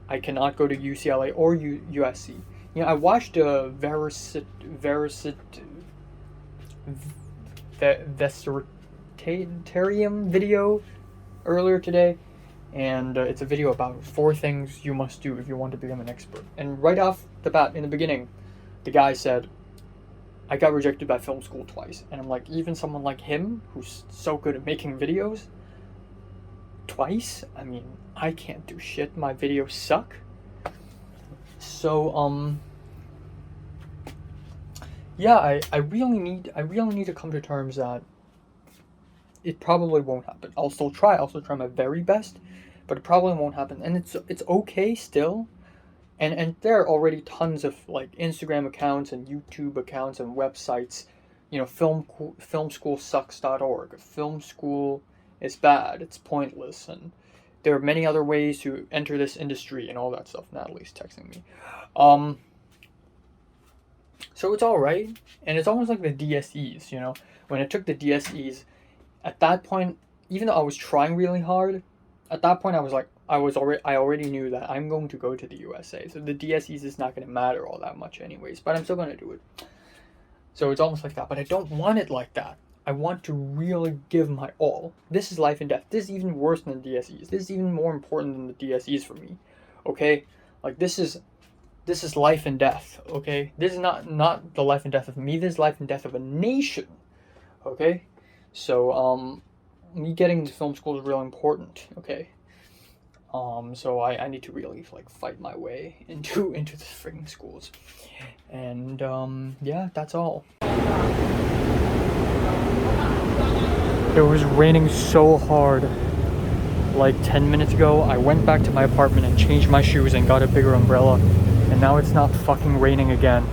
A: I cannot go to UCLA or USC. I watched a Versatarium video earlier today, and it's a video about 4 things you must do if you want to become an expert. And right off the bat, in the beginning, the guy said, I got rejected by film school twice. And I'm like, even someone like him, who's so good at making videos, twice? I mean, I can't do shit. My videos suck. So, yeah, I really need to come to terms that it probably won't happen. I'll still try my very best, but it probably won't happen. And it's okay still. And there are already tons of like Instagram accounts and YouTube accounts and websites, you know, filmschoolsucks.org. Film school is bad, it's pointless, and there are many other ways to enter this industry and all that stuff. Natalie's texting me. So it's alright, and it's almost like the DSEs, you know. When I took the DSEs, at that point, even though I was trying really hard, at that point I was like, I already knew that I'm going to go to the USA, so the DSEs is not going to matter all that much anyways, but I'm still going to do it. So it's almost like that, but I don't want it like that. I want to really give my all. This is life and death. This is even worse than the DSEs. This is even more important than the DSEs for me. Okay? Like this is life and death, okay? This is not the life and death of me, this is life and death of a nation. Okay? So me getting to film school is really important, okay? So I need to really like fight my way into the freaking schools. And yeah, that's all. It was raining so hard like 10 minutes ago. I went back to my apartment and changed my shoes and got a bigger umbrella, and now it's not fucking raining again.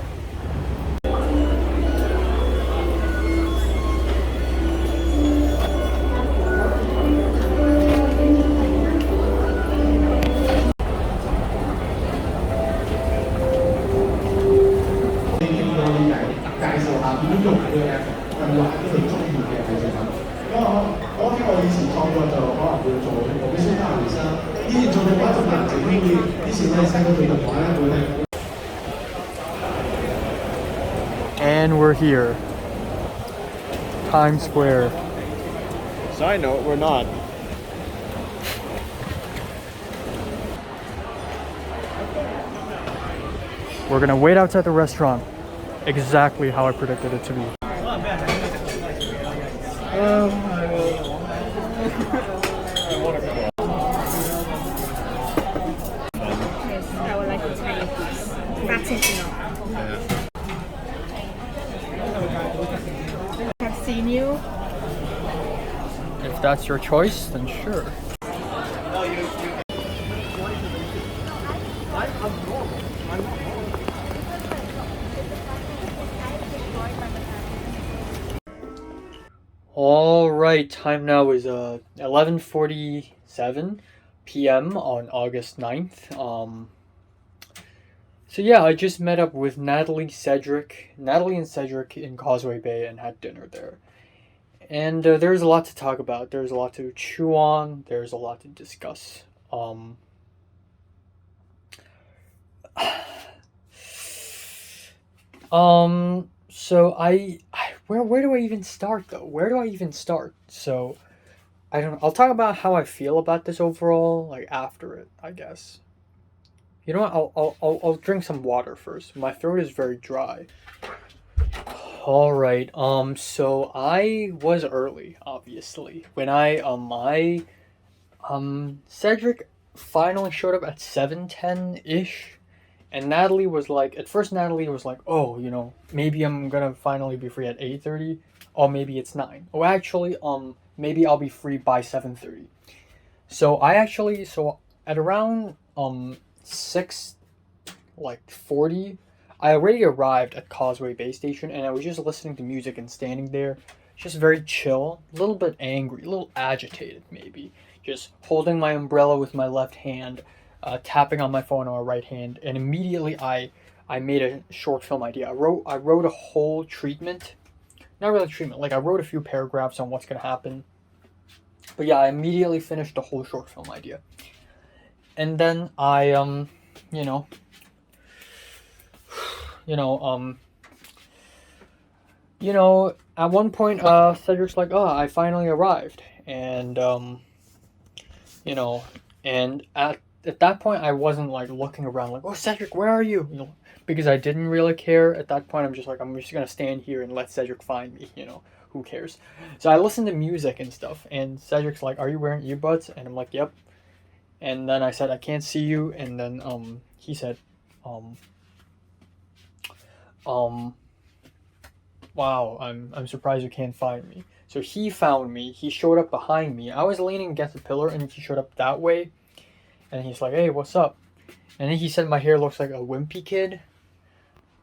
A: And we're here. Times Square.
B: Side note, we're not.
A: We're gonna wait outside the restaurant. Exactly how I predicted it to be.
C: Yes, I would like to try it, please. Artisanal. I've seen you.
A: If that's your choice, then sure. All right, time now is 11:47 p.m. on August 9th. So yeah, I just met up with Natalie and Cedric in Causeway Bay and had dinner there. And there's a lot to talk about. There's a lot to chew on. There's a lot to discuss. So where do I even start though? Where do I even start? So I don't know. I'll talk about how I feel about this overall, like after it, I guess. You know what? I'll drink some water first. My throat is very dry. All right. So I was early, obviously. When Cedric finally showed up at 7:10 ish. And Natalie was like, at first Natalie was like, oh, you know, maybe I'm gonna finally be free at 8:30. Or maybe it's 9. Oh, actually, maybe I'll be free by 7:30. So at around 6:40, I already arrived at Causeway Bay Station, and I was just listening to music and standing there, just very chill, a little bit angry, a little agitated maybe, just holding my umbrella with my left hand, tapping on my phone on my right hand, and immediately I made a short film idea. I wrote a whole treatment, not really a treatment, like I wrote a few paragraphs on what's gonna happen. But yeah, I immediately finished the whole short film idea, and then I at one point, Cedric's like, "Oh, I finally arrived," and and at that point I wasn't like looking around like, oh Cedric, where are you? You know, because I didn't really care at that point. I'm just like, I'm just gonna stand here and let Cedric find me. You know, who cares? So I listened to music and stuff, and Cedric's like, are you wearing earbuds? And I'm like, yep. And then I said, I can't see you. And then he said, um, um, wow, I'm surprised you can't find me. So he found me. He showed up behind me. I was leaning against a pillar, and he showed up that way. And he's like, hey, what's up? And then he said my hair looks like a wimpy kid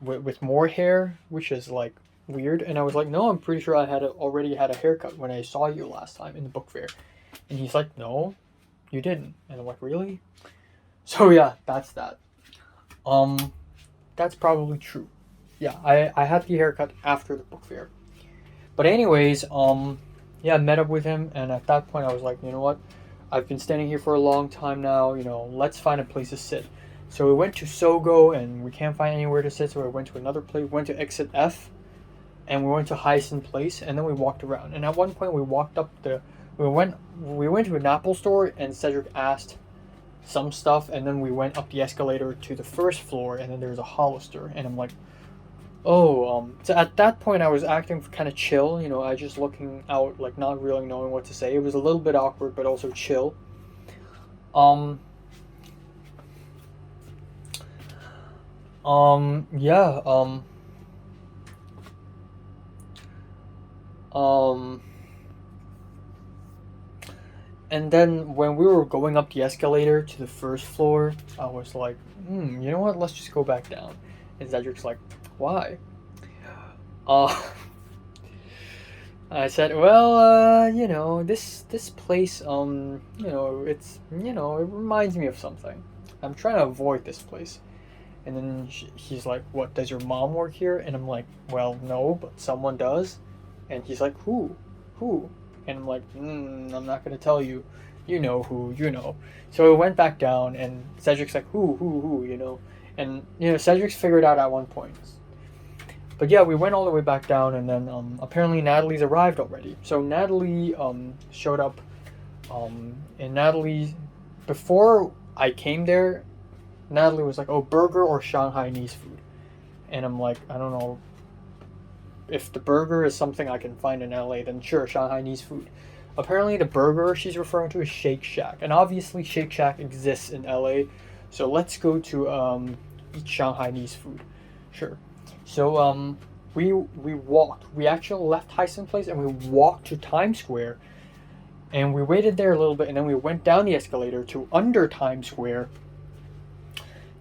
A: with more hair, which is like weird. And I was like, no, I'm pretty sure I already had a haircut when I saw you last time in the book fair. And he's like, no, you didn't. And I'm like, really? So yeah, that's that. That's probably true. Yeah, I had the haircut after the book fair. But anyways, yeah, I met up with him, and at that point I was like, you know what? I've been standing here for a long time now, you know, let's find a place to sit. So we went to Sogo, and we can't find anywhere to sit, so we went to another place, went to Exit F, and we went to Hyacinth Place, and then we walked around. And at one point we walked up we went to an Apple store, and Cedric asked some stuff, and then we went up the escalator to the first floor, and then there was a Hollister, and I'm like, oh, so at that point I was acting kind of chill, you know, I just looking out, like not really knowing what to say. It was a little bit awkward, but also chill. Yeah, and then when we were going up the escalator to the first floor, I was like, you know what, let's just go back down. And Cedric's like, why? I said, well, you know, this place, you know, it's, you know, it reminds me of something. I'm trying to avoid this place. And then he's like, what, does your mom work here? And I'm like, well, no, but someone does. And he's like, who? And I'm like, I'm not gonna tell you. You know who, you know. So we went back down, and Cedric's like, who, you know. And, you know, Cedric's figured out at one point. But yeah, we went all the way back down, and then apparently Natalie's arrived already. So Natalie showed up, and Natalie, before I came there, Natalie was like, oh, burger or Shanghainese food. And I'm like, I don't know. If the burger is something I can find in LA, then sure, Shanghainese food. Apparently the burger she's referring to is Shake Shack. And obviously Shake Shack exists in LA. So let's go to eat Shanghainese food. Sure. So we walked. We actually left Hyacinth Place and we walked to Times Square. And we waited there a little bit, and then we went down the escalator to under Times Square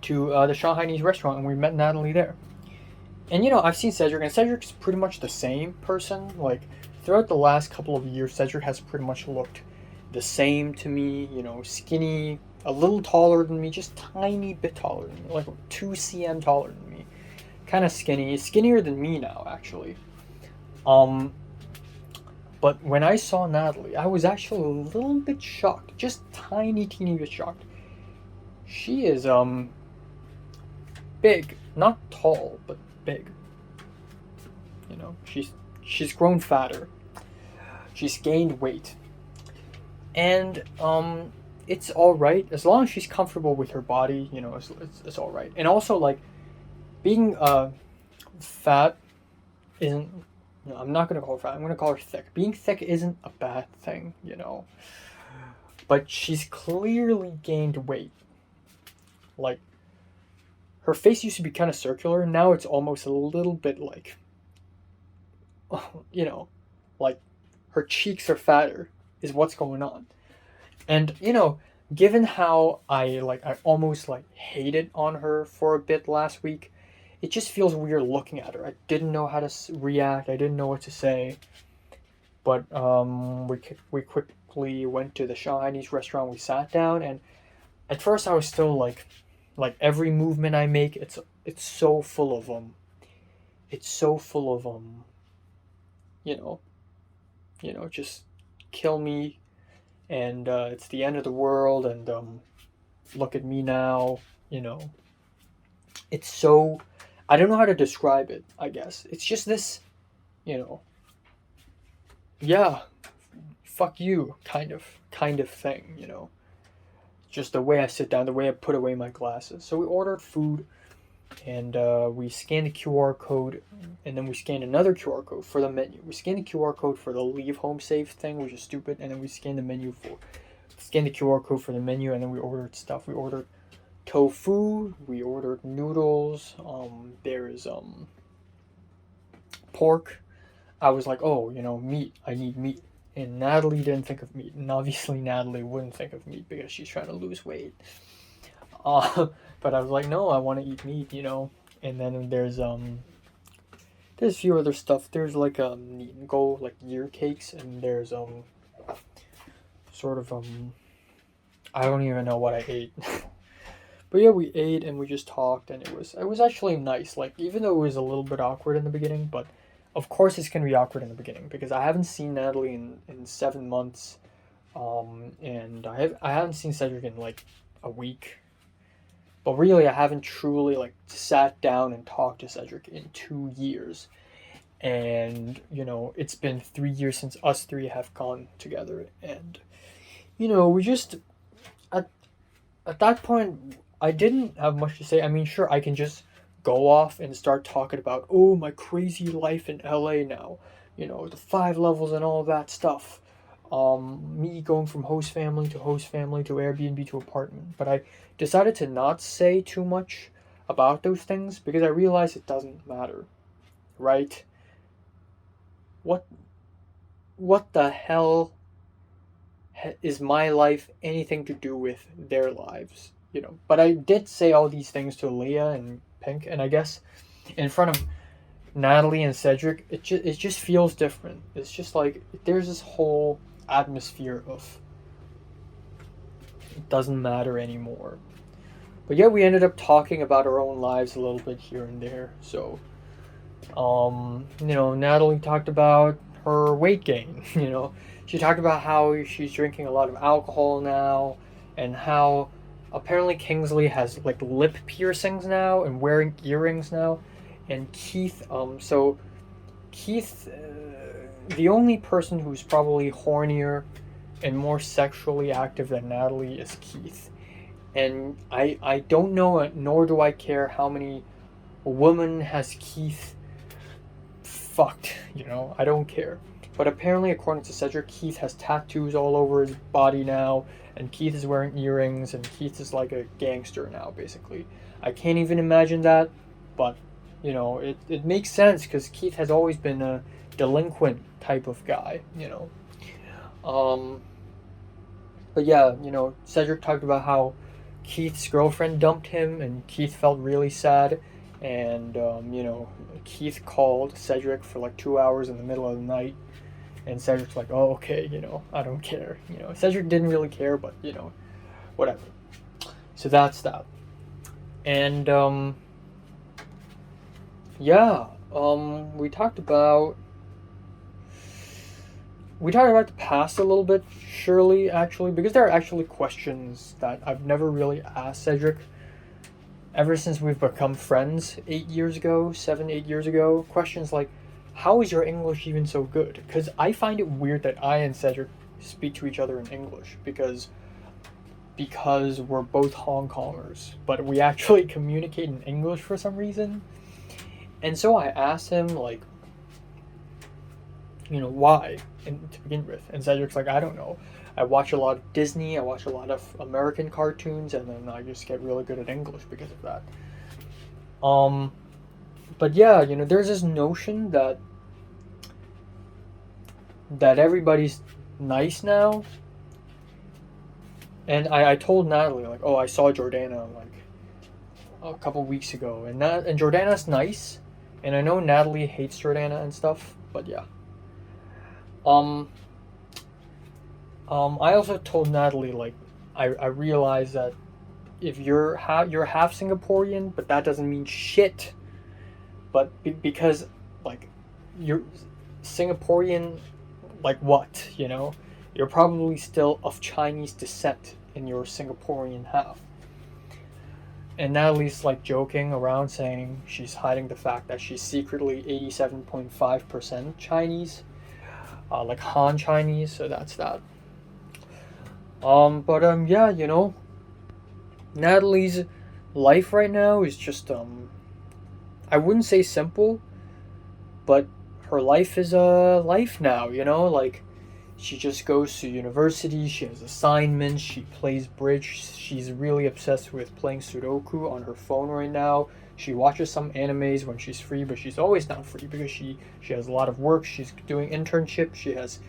A: to the Shanghainese restaurant, and we met Natalie there. And you know, I've seen Cedric, and Cedric's pretty much the same person. Like, throughout the last couple of years, Cedric has pretty much looked the same to me. You know, skinny, a little taller than me, just tiny bit taller than me, like 2 cm taller than me. Kind of skinny, skinnier than me now, actually. But when I saw Natalie, I was actually a little bit shocked, just teeny bit shocked. She is big, not tall, but big. You know, she's grown fatter. She's gained weight. And it's all right as long as she's comfortable with her body, you know, it's all right. And also, like, being fat isn't, no, I'm not going to call her fat. I'm going to call her thick. Being thick isn't a bad thing, you know. But she's clearly gained weight. Like, her face used to be kind of circular. Now it's almost a little bit like, you know, like her cheeks are fatter is what's going on. And, you know, given how I almost like hated on her for a bit last week, it just feels weird looking at her. I didn't know how to react. I didn't know what to say. But we quickly went to the Shanghainese restaurant. We sat down, and at first I was still like every movement I make, it's so full of it's so full of you know, just kill me, and it's the end of the world, and look at me now, you know. It's so, I don't know how to describe it, I guess. It's just this, you know, yeah, fuck you kind of thing, you know. just the way I sit down, the way I put away my glasses. So we ordered food, and we scanned the QR code, and then we scanned another QR code for the menu. We scanned the QR code for the leave home safe thing, which is stupid, and then we scanned the QR code for the menu, and then we ordered stuff. We ordered tofu, we ordered noodles, there's pork. I was like, oh, meat, I need meat. And Natalie didn't think of meat, and obviously Natalie wouldn't think of meat because she's trying to lose weight. But I was like, no, I want to eat meat, And then there's a few other stuff. There's like Eat and Go, like year cakes, and there's sort of I don't even know what I ate. But yeah, we ate and we just talked, and it was actually nice. Like, even though it was a little bit awkward in the beginning, but of course it's gonna be awkward in the beginning because I haven't seen Natalie in 7 months, and I haven't seen Cedric in like a week. But really, I haven't truly like sat down and talked to Cedric in 2 years, and it's been 3 years since us three have gone together, and we just at that point I didn't have much to say. I mean, sure, I can just go off and start talking about, oh, my crazy life in LA now, the 5 levels and all that stuff. Me going from host family to Airbnb to apartment. But I decided to not say too much about those things because I realized it doesn't matter, right? What the hell is my life anything to do with their lives? But I did say all these things to Leah and Pink, and I guess in front of Natalie and Cedric, it just feels different. It's just like there's this whole atmosphere of it doesn't matter anymore. But yeah, we ended up talking about our own lives a little bit here and there. So Natalie talked about her weight gain. She talked about how she's drinking a lot of alcohol now, and how apparently Kingsley has like lip piercings now and wearing earrings now. And Keith, the only person who's probably hornier and more sexually active than Natalie is Keith. And I don't know, nor do I care how many women has Keith fucked, I don't care. But apparently, according to Cedric, Keith has tattoos all over his body now, and Keith is wearing earrings, and Keith is like a gangster now, basically. I can't even imagine that, but, it makes sense, because Keith has always been a delinquent type of guy, But yeah, Cedric talked about how Keith's girlfriend dumped him, and Keith felt really sad, and, Keith called Cedric for like 2 hours in the middle of the night, and Cedric's like, oh, okay, I don't care. Cedric didn't really care, but, whatever. So that's that. And, we talked about the past a little bit, Shirley, actually, because there are actually questions that I've never really asked Cedric ever since we've become friends 8 years ago, 7-8 years ago. Questions like, how is your English even so good? Because I find it weird that I and Cedric speak to each other in English because we're both Hong Kongers, but we actually communicate in English for some reason. And so I asked him, like, why, to begin with. And Cedric's like, I don't know. I watch a lot of Disney, I watch a lot of American cartoons, and then I just get really good at English because of that. But yeah, there's this notion that everybody's nice now. And I told Natalie, like, oh, I saw Jordana, like, a couple weeks ago. And Jordana's nice. And I know Natalie hates Jordana and stuff, but yeah. I also told Natalie, like, I realized that if you're half Singaporean, but that doesn't mean shit. But because, like, you're Singaporean, like what, You're probably still of Chinese descent in your Singaporean half. And Natalie's, like, joking around saying she's hiding the fact that she's secretly 87.5% Chinese. Han Chinese, so that's that. Yeah, Natalie's life right now is just I wouldn't say simple, but her life is a life now, you know, like she just goes to university, she has assignments, she plays bridge, she's really obsessed with playing Sudoku on her phone right now. She watches some animes when she's free, but she's always not free because she has a lot of work, she's doing internship, she has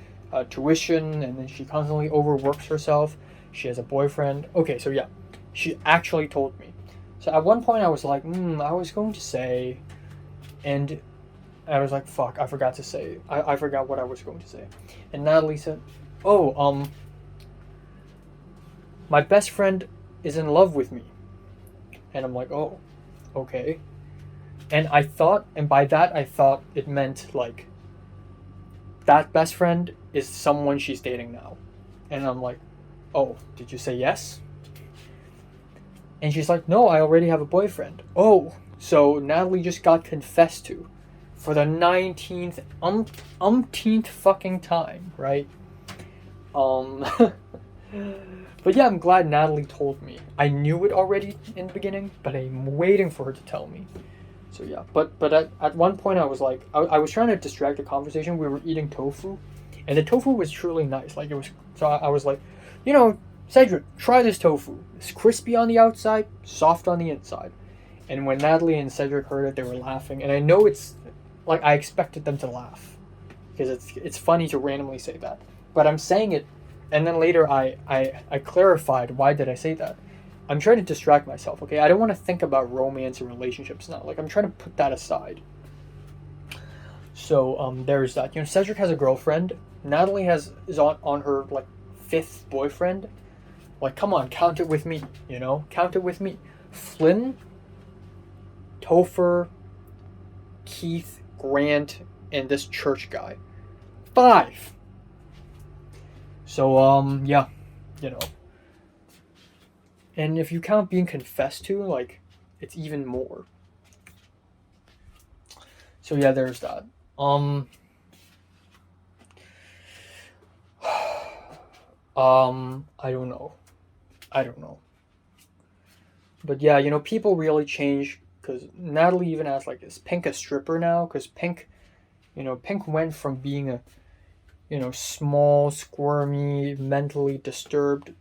A: tuition, and then she constantly overworks herself. She has a boyfriend. Okay, so yeah, she actually told me. So at one point I was like, I was going to say, and I was like, fuck, I forgot to say. I forgot what I was going to say. And Natalie said, oh, my best friend is in love with me. And I'm like, oh, okay. And I thought, and by that I thought it meant like, that best friend is someone she's dating now. And I'm like, oh, did you say yes? And she's like, no, I already have a boyfriend. Oh, so Natalie just got confessed to for the 19th umpteenth fucking time, right? But yeah, I'm glad Natalie told me. I knew it already in the beginning, but I'm waiting for her to tell me. So yeah, but at one point I was like, I was trying to distract the conversation. We were eating tofu, and the tofu was truly nice. Like it was, so I was like, you know, Cedric, try this tofu. It's crispy on the outside, soft on the inside. And when Natalie and Cedric heard it, they were laughing. And I know it's like I expected them to laugh because it's funny to randomly say that. But I'm saying it, and then later I clarified why did I say that. I'm trying to distract myself, okay? I don't want to think about romance and relationships now. Like I'm trying to put that aside. So there's that. You know, Cedric has a girlfriend. Natalie is on her like 5th boyfriend. Like, come on, count it with me, you know? Count it with me. Flynn, Topher, Keith, Grant, and this church guy. 5. So, yeah, you know. And if you count being confessed to, like, it's even more. So, yeah, there's that. I don't know. But yeah, you know, people really change, because Natalie even asked, like, is Pink a stripper now? Because Pink went from being a, you know, small, squirmy, mentally disturbed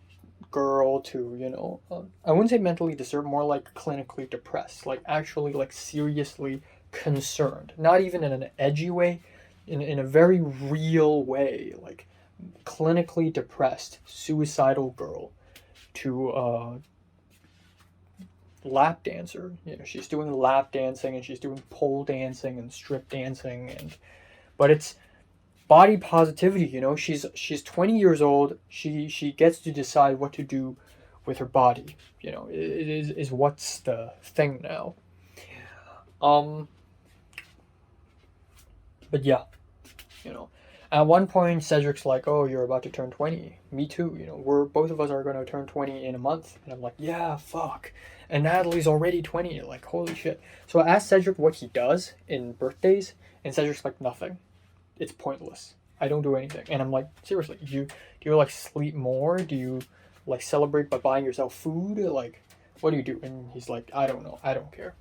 A: girl to, you know, I wouldn't say mentally disturbed, more like clinically depressed, like actually, like, seriously concerned. Not even in an edgy way, in a very real way, like, clinically depressed, suicidal girl to lap dancer. You know, she's doing lap dancing and she's doing pole dancing and strip dancing, but it's body positivity, you know. She's 20 years old. She gets to decide what to do with her body. You know, it is what's the thing now. But yeah, you know. At one point, Cedric's like, "Oh, you're about to turn 20. Me too. You know, both of us are going to turn 20 in a month." And I'm like, "Yeah, fuck." And Natalie's already 20. Like, holy shit. So I asked Cedric what he does in birthdays, and Cedric's like, "Nothing. It's pointless. I don't do anything." And I'm like, "Seriously, do you like sleep more? Do you like celebrate by buying yourself food? Like, what do you do?" And he's like, "I don't know. I don't care."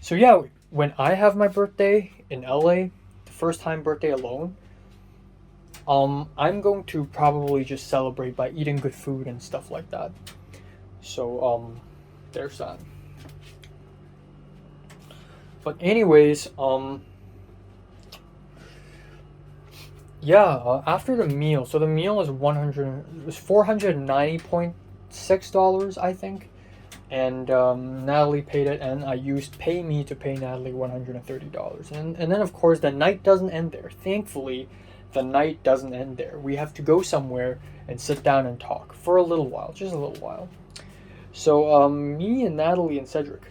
A: So yeah, when I have my birthday in LA, the first time birthday alone, I'm going to probably just celebrate by eating good food and stuff like that. So, there's that. But anyways, yeah, after the meal, so the meal is $490.6, I think. And Natalie paid it, and I used PayMe to pay Natalie $130. And then, of course, the night doesn't end there. Thankfully, the night doesn't end there. We have to go somewhere and sit down and talk for a little while, just a little while. So me and Natalie and Cedric,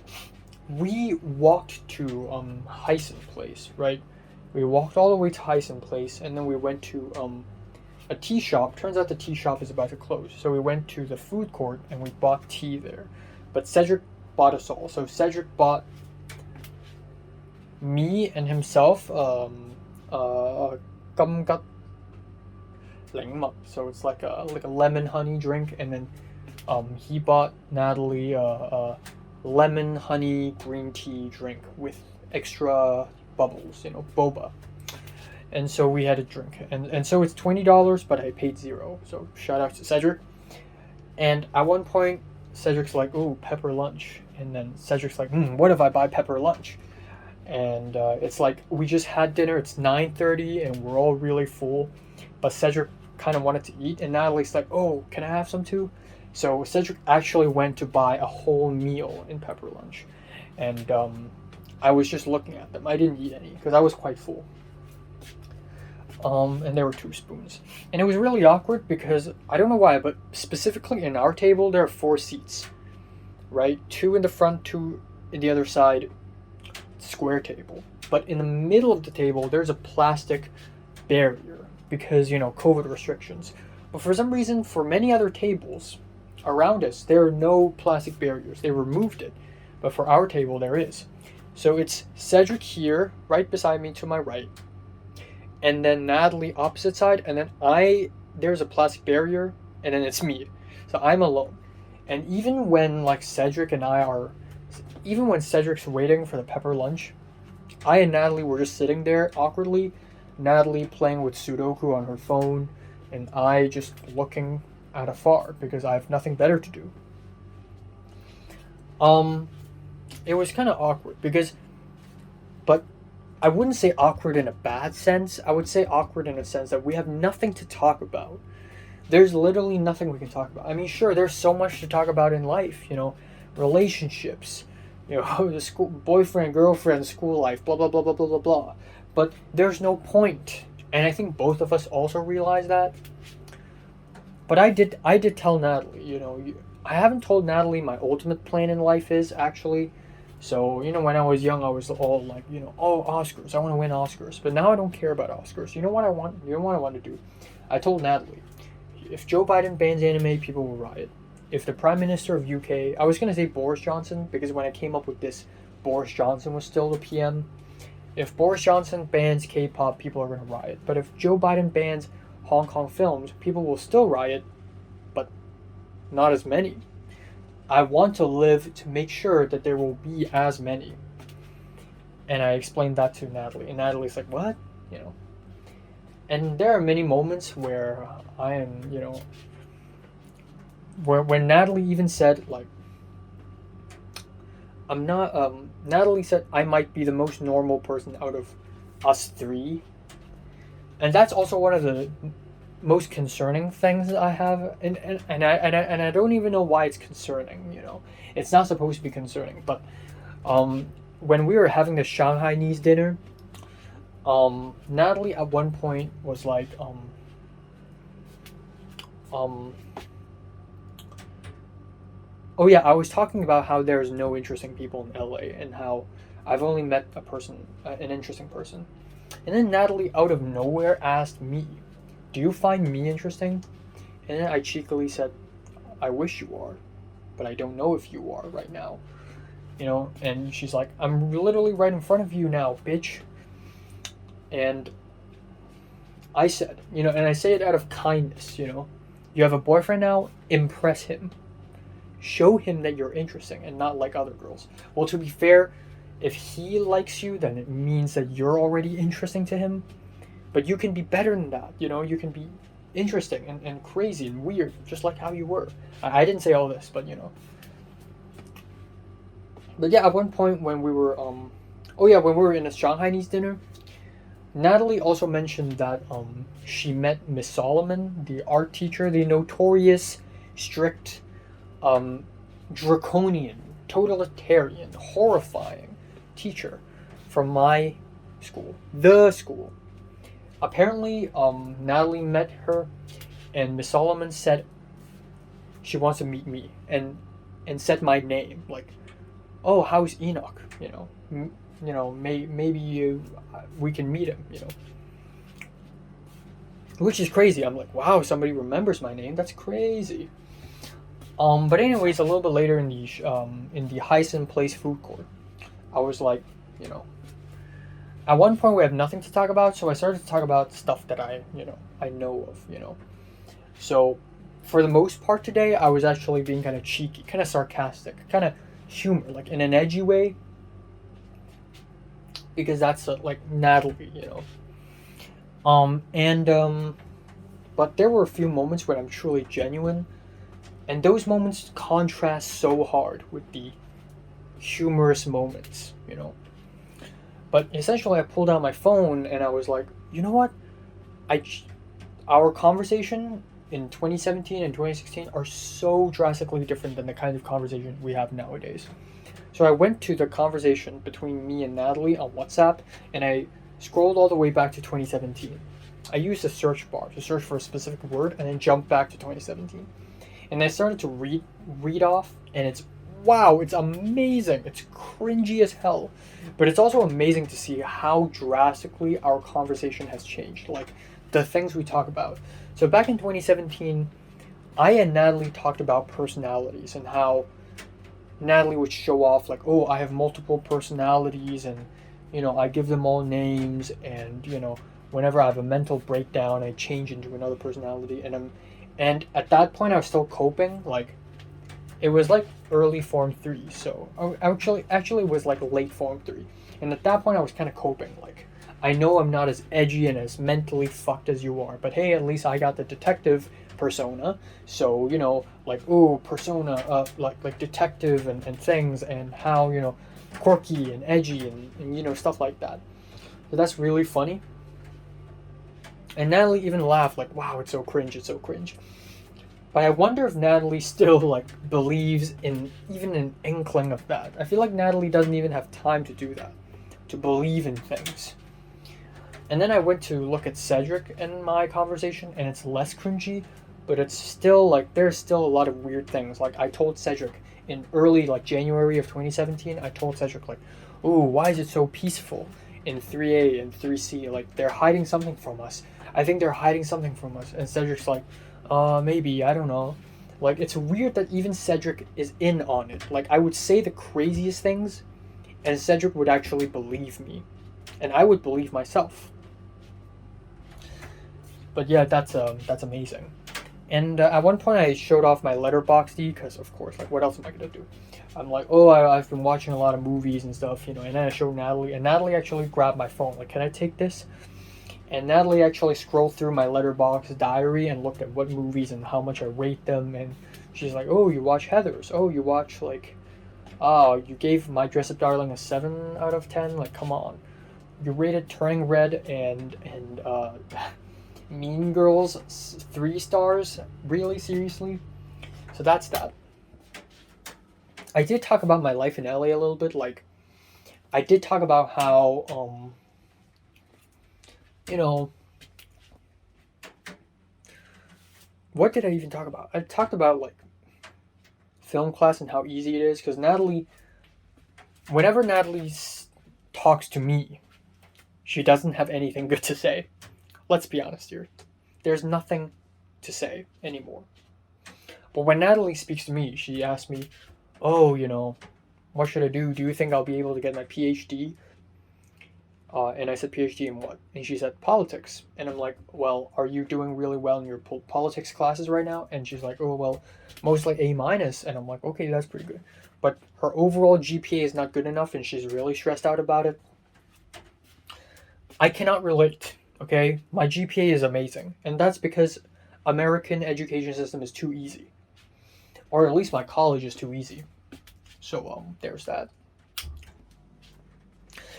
A: we walked to Hyson Place, right? We walked all the way to Hyson Place, and then we went to a tea shop. Turns out the tea shop is about to close, so we went to the food court and we bought tea there. But Cedric bought us all. So Cedric bought me and himself Gamgat Lengmak. So it's like a lemon honey drink, and then He bought Natalie a lemon honey green tea drink with extra bubbles, boba. And so we had a drink, and so it's $20, but I paid zero. So shout out to Cedric. And at one point, Cedric's like, "Ooh, pepper lunch," and then Cedric's like, "What if I buy pepper lunch?" And it's like we just had dinner. It's 9:30, and we're all really full, but Cedric kind of wanted to eat, and Natalie's like, "Oh, can I have some too?" So Cedric actually went to buy a whole meal in pepper lunch, and I was just looking at them. I didn't eat any because I was quite full. And there were 2 spoons. And it was really awkward because, I don't know why, but specifically in our table, there are 4 seats, right? 2 in the front, 2 in the other side, square table. But in the middle of the table, there's a plastic barrier because, COVID restrictions. But for some reason, for many other tables around us, there are no plastic barriers. They removed it. But for our table, there is. So it's Cedric here, right beside me to my right, and then Natalie opposite side, and then there's a plastic barrier, and then it's me. So I'm alone. And even when Cedric's waiting for the pepper lunch, I and Natalie were just sitting there awkwardly, Natalie playing with Sudoku on her phone, and I just looking at afar because I have nothing better to do. It was kind of awkward but I wouldn't say awkward in a bad sense. I would say awkward in a sense that we have nothing to talk about. There's literally nothing we can talk about. I mean, sure, there's so much to talk about in life, relationships, the school, boyfriend, girlfriend, school life, blah, blah, blah, blah, blah, blah, blah. But there's no point. And I think both of us also realize that. But I did tell Natalie, I haven't told Natalie my ultimate plan in life is actually. So, when I was young, I was all like, oh, Oscars, I want to win Oscars. But now I don't care about Oscars. You know what I want? You know what I want to do? I told Natalie, if Joe Biden bans anime, people will riot. If the Prime Minister of UK, I was going to say Boris Johnson, because when I came up with this, Boris Johnson was still the PM. If Boris Johnson bans K-pop, people are going to riot. But if Joe Biden bans Hong Kong films, people will still riot, but not as many. I want to live to make sure that there will be as many. And I explained that to Natalie. And Natalie's like, what? And there are many moments where I am, when Natalie even said, I'm not, Natalie said I might be the most normal person out of us 3. And that's also one of the most concerning things that I have, and I don't even know why it's concerning. It's not supposed to be concerning, but when we were having the Shanghainese dinner, Natalie at one point was like, oh yeah, I was talking about how there's no interesting people in LA and how I've only met an interesting person, and then Natalie out of nowhere asked me, do you find me interesting? And then I cheekily said, I wish you are, but I don't know if you are right now. And she's like, I'm literally right in front of you now, bitch. And I said, and I say it out of kindness, you have a boyfriend now, impress him. Show him that you're interesting and not like other girls. Well, to be fair, if he likes you, then it means that you're already interesting to him. But you can be better than that, you can be interesting and crazy and weird, just like how you were. I didn't say all this, but But yeah, at one point when we were, when we were in a Shanghainese dinner, Natalie also mentioned that she met Miss Solomon, the art teacher, the notorious, strict, draconian, totalitarian, horrifying teacher from my school, the school. Apparently, Natalie met her, and Miss Solomon said she wants to meet me, and said my name, like, oh, how's Enoch? Maybe we can meet him, which is crazy. I'm like, wow, somebody remembers my name. That's crazy. But anyways, a little bit later in the Hyson Place food court, I was like, at one point we have nothing to talk about, so I started to talk about stuff that I know of, So for the most part today, I was actually being kind of cheeky, kind of sarcastic, kind of humor, like in an edgy way, because that's like Natalie, you know. But there were a few moments when I'm truly genuine, and those moments contrast so hard with the humorous moments, you know. But essentially, I pulled out my phone and I was like, you know what? Our conversation in 2017 and 2016 are so drastically different than the kind of conversation we have nowadays. So I went to the conversation between me and Natalie on WhatsApp, and I scrolled all the way back to 2017. I used a search bar to search for a specific word and then jumped back to 2017. And I started to read off, and it's wow, it's amazing. It's cringy as hell. But it's also amazing to see how drastically our conversation has changed. Like the things we talk about. So back in 2017, I and Natalie talked about personalities and how Natalie would show off like, oh, I have multiple personalities, and you know, I give them all names, and you know, whenever I have a mental breakdown, I change into another personality, and at that point I was still coping. Like it was like early form 3, so actually it was like late form 3, and at that point I was kind of coping. Like I know I'm not as edgy and as mentally fucked as you are, but hey, at least I got the detective persona. So you know, like ooh, persona, like detective and things, and how you know, quirky and edgy and you know stuff like that. So that's really funny. And Natalie even laughed like, wow, it's so cringe, it's so cringe. But I wonder if Natalie still like believes in even an inkling of that. I feel like Natalie doesn't even have time to do that, to believe in things. And then I went to look at Cedric in my conversation, and it's less cringy, but it's still like there's still a lot of weird things. Like I told Cedric in early like January of 2017, I told Cedric like, ooh, why is it so peaceful in 3A and 3C? Like they're hiding something from us. I think they're hiding something from us. And Cedric's like, maybe, I don't know. Like it's weird that even Cedric is in on it. Like I would say the craziest things, and Cedric would actually believe me, and I would believe myself. But yeah, that's amazing. And at one point I showed off my Letterboxd because of course, like what else am I gonna do? I'm like, oh, I've been watching a lot of movies and stuff, you know. And then I showed Natalie, and Natalie actually grabbed my phone. Like, can I take this? And Natalie actually scrolled through my Letterboxd diary and looked at what movies and how much I rate them. And she's like, oh, you watch Heathers. Oh, you watch like, oh, you gave My Dress Up Darling a 7 out of 10. Like, come on. You rated Turning Red and Mean Girls 3 stars? Really? Seriously? So that's that. I did talk about my life in LA a little bit. Like, I did talk about how, you know, what did I even talk about? I talked about, like, film class and how easy it is. Because whenever Natalie talks to me, she doesn't have anything good to say. Let's be honest here. There's nothing to say anymore. But when Natalie speaks to me, she asks me, oh, you know, what should I do? Do you think I'll be able to get my PhD? And I said, PhD in what? And she said, politics. And I'm like, well, are you doing really well in your politics classes right now? And she's like, oh, well, mostly A minus. And I'm like, okay, that's pretty good. But her overall GPA is not good enough, and she's really stressed out about it. I cannot relate, okay? My GPA is amazing. And that's because American education system is too easy. Or at least my college is too easy. So, there's that.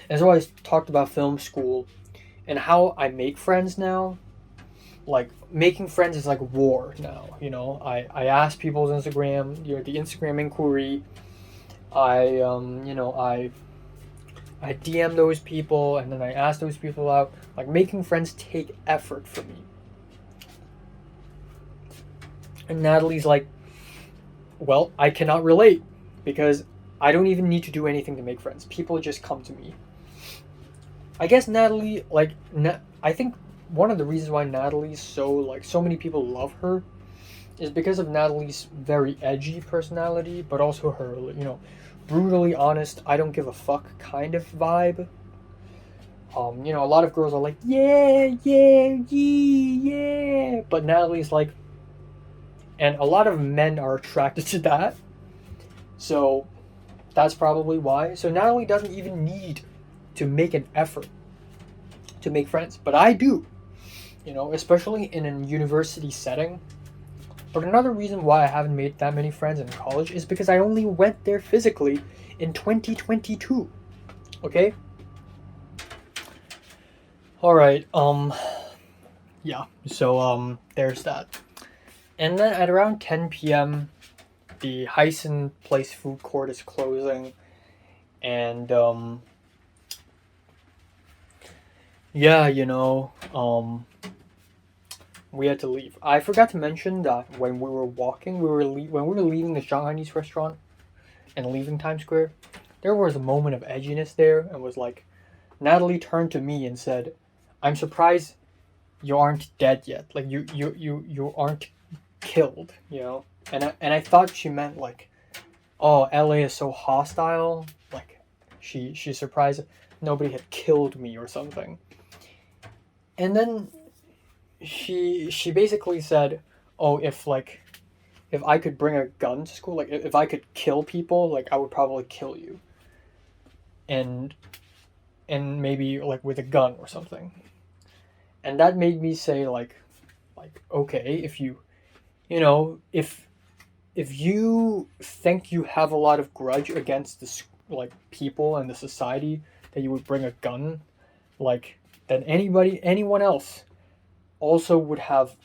A: And so I talked about film school and how I make friends now. Like, making friends is like war now, you know. I ask people's Instagram, you know, the Instagram inquiry. I DM those people, and then I ask those people out. Like, making friends take effort for me. And Natalie's like, well, I cannot relate because I don't even need to do anything to make friends. People just come to me. I guess Natalie, like, I think one of the reasons why Natalie's so many people love her is because of Natalie's very edgy personality, but also her, you know, brutally honest, I don't give a fuck kind of vibe. You know, a lot of girls are like, yeah, but Natalie's like, and a lot of men are attracted to that. So that's probably why. So Natalie doesn't even need to make an effort to make friends, but I do, especially in a university setting. But another reason why I haven't made that many friends in college is because I only went there physically in 2022. Okay? Alright, yeah, so, there's that. And then at around 10 p.m., the Hyson Place food court is closing, and, yeah, we had to leave. I forgot to mention that when we were walking, when we were leaving the Shanghainese restaurant and leaving Times Square, there was a moment of edginess there, and was like, Natalie turned to me and said, "I'm surprised you aren't dead yet. Like you aren't killed, And I thought she meant like, oh, LA is so hostile. Like she's surprised nobody had killed me or something. And then she basically said, oh, if I could bring a gun to school, like if I could kill people, like I would probably kill you. And maybe like with a gun or something. And that made me say like okay, if you if you think you have a lot of grudge against this like people and the society that you would bring a gun, like then anyone else also would have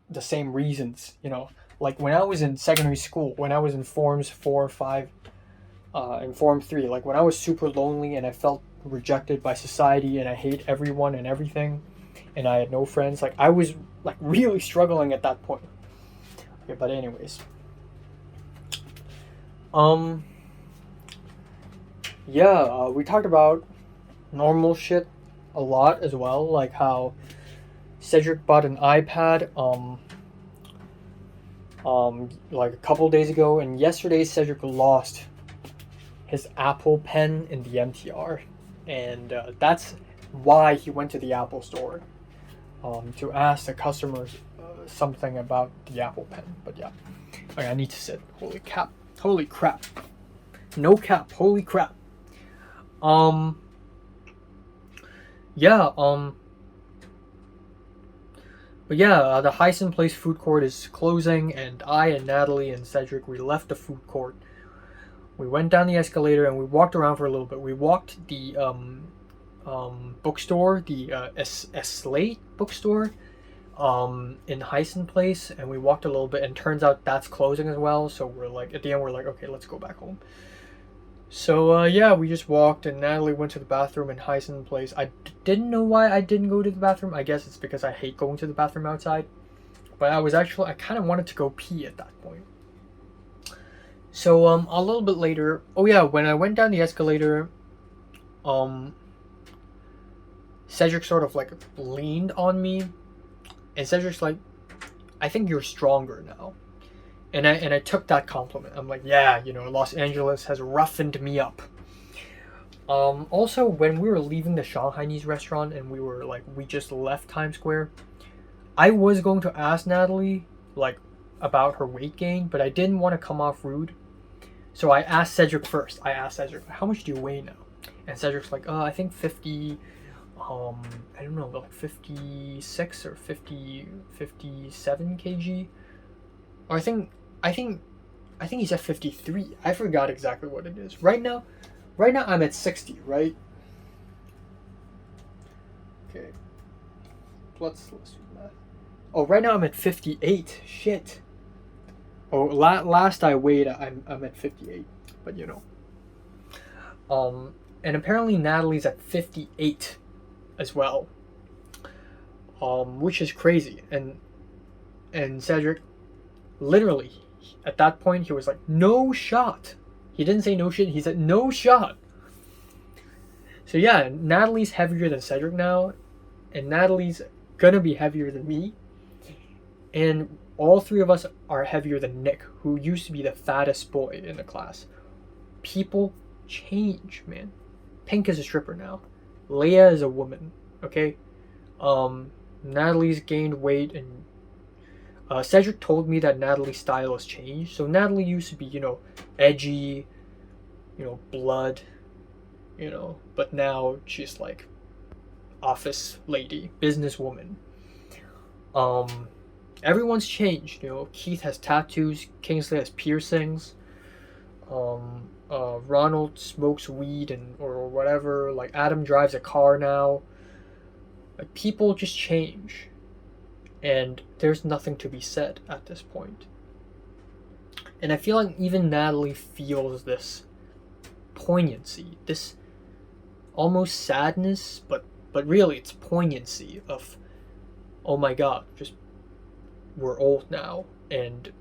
A: the same reasons, Like when I was in secondary school, when I was in forms 4 or 5, in form 3, like when I was super lonely and I felt rejected by society and I hate everyone and everything and I had no friends, like I was like really struggling at that point. Okay, but anyways. Yeah, we talked about normal shit a lot as well, like how Cedric bought an iPad like a couple days ago, and yesterday Cedric lost his Apple Pen in the MTR, and that's why he went to the Apple store to ask the customers something about the Apple Pen. But yeah, okay, I need to sit. Holy crap, no cap, holy crap. Yeah, but yeah, the Hyson Place food court is closing, and I and Natalie and Cedric, we left the food court. We went down the escalator and we walked around for a little bit. We walked the bookstore, the Slate bookstore in Hyson Place, and we walked a little bit, and turns out that's closing as well. So we're like, at the end, we're like, okay, let's go back home. So yeah, we just walked, and Natalie went to the bathroom in Hyson Place. I didn't know why I didn't go to the bathroom. I guess it's because I hate going to the bathroom outside. But I kind of wanted to go pee at that point. So a little bit later, oh yeah, when I went down the escalator, Cedric sort of like leaned on me, and Cedric's like, I think you're stronger now. And I took that compliment. I'm like, yeah, Los Angeles has roughened me up. Also, when we were leaving the Shanghainese restaurant and we just left Times Square, I was going to ask Natalie, like, about her weight gain, but I didn't want to come off rude. So I asked Cedric first. I asked Cedric, how much do you weigh now? And Cedric's like, I think 50, I don't know, like 56 or 57 kg. Or I think he said 53. I forgot exactly what it is. Right now I'm at 60, right? Okay. Let's do that. Oh, right now I'm at 58. Shit. Oh, last I weighed, I'm at 58. But and apparently Natalie's at 58 as well. Which is crazy. And Cedric, literally, at that point, he was like, no shot. He didn't say no shit, he said no shot. So yeah, Natalie's heavier than Cedric now, and Natalie's gonna be heavier than me. And all three of us are heavier than Nick, who used to be the fattest boy in the class. People change, man. Pink is a stripper now. Leia is a woman, okay? Natalie's gained weight, and Cedric told me that Natalie's style has changed. So Natalie used to be, you know, edgy, you know, blood, you know, but now she's like office lady, businesswoman. Everyone's changed, you know. Keith has tattoos, Kingsley has piercings, Ronald smokes weed and or whatever. Like Adam drives a car now. Like people just change, and there's nothing to be said at this point. And I feel like even Natalie feels this poignancy, this almost sadness, but really it's poignancy of, oh my god, just we're old now and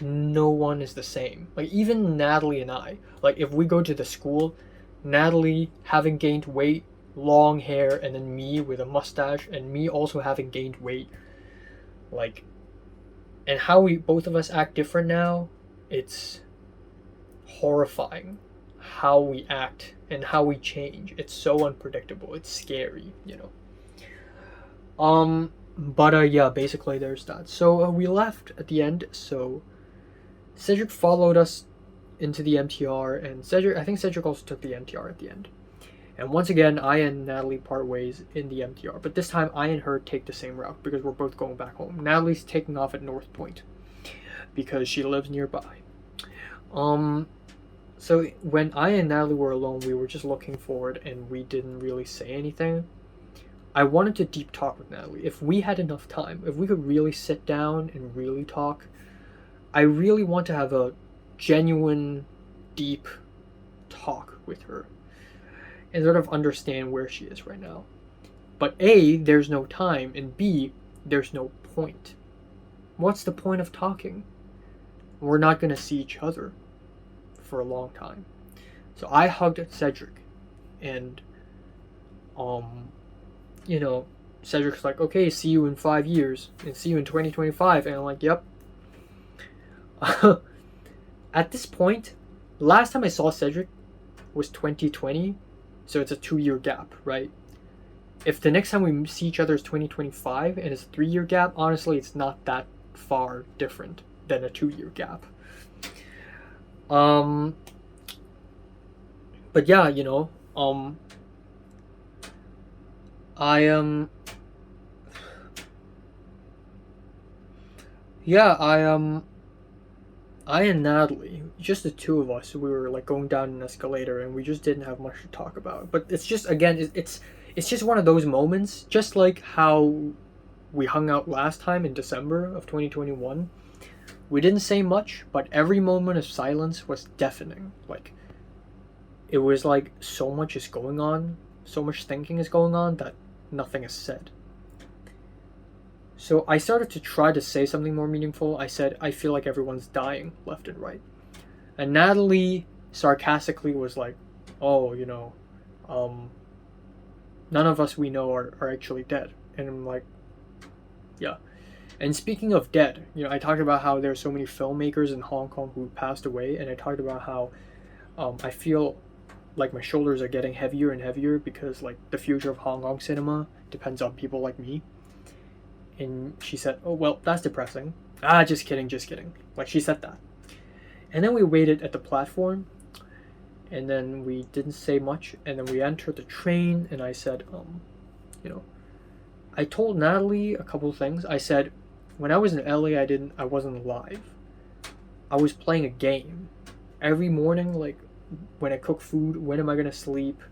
A: no one is the same. Like even Natalie and I, like if we go to the school, Natalie having gained weight, long hair, and then me with a mustache, and me also having gained weight, like, and how we both of us act different now, it's horrifying how we act and how we change. It's so unpredictable. It's scary, you know. But yeah, basically there's that. So we left at the end. So Cedric followed us into the MTR, and I think Cedric also took the MTR at the end. And once again, I and Natalie part ways in the MTR. But this time, I and her take the same route because we're both going back home. Natalie's taking off at North Point because she lives nearby. So when I and Natalie were alone, we were just looking forward and we didn't really say anything. I wanted to deep talk with Natalie. If we had enough time, if we could really sit down and really talk, I really want to have a genuine, deep talk with her and sort of understand where she is right now. But A, there's no time, and B, there's no point. What's the point of talking? We're not going to see each other for a long time. So I hugged Cedric, and you know, Cedric's like, okay, see you in 5 years, and see you in 2025, and I'm like, yep. At this point, last time I saw Cedric was 2020, so it's a 2-year gap, right? If the next time we see each other is 2025 and it's a 3-year gap, honestly, it's not that far different than a 2-year gap. But yeah, you know, I and Natalie, just the two of us, we were like going down an escalator and we just didn't have much to talk about. But it's just, again, it's just one of those moments, just like how we hung out last time in December of 2021. We didn't say much, but every moment of silence was deafening. Like, it was like so much is going on, so much thinking is going on that nothing is said. So I started to try to say something more meaningful. I said, I feel like everyone's dying left and right. And Natalie sarcastically was like, oh, you know, none of us we know are actually dead. And I'm like, yeah. And speaking of dead, you know, I talked about how there's so many filmmakers in Hong Kong who passed away, and I talked about how I feel like my shoulders are getting heavier and heavier because like the future of Hong Kong cinema depends on people like me. And she said, oh, well, that's depressing. Just kidding. Like, she said that. And then we waited at the platform, and then we didn't say much, and then we entered the train, and I said, you know, I told Natalie a couple of things. I said, when I was in LA, I wasn't alive. I was playing a game. Every morning, like, when I cook food, when am I gonna sleep,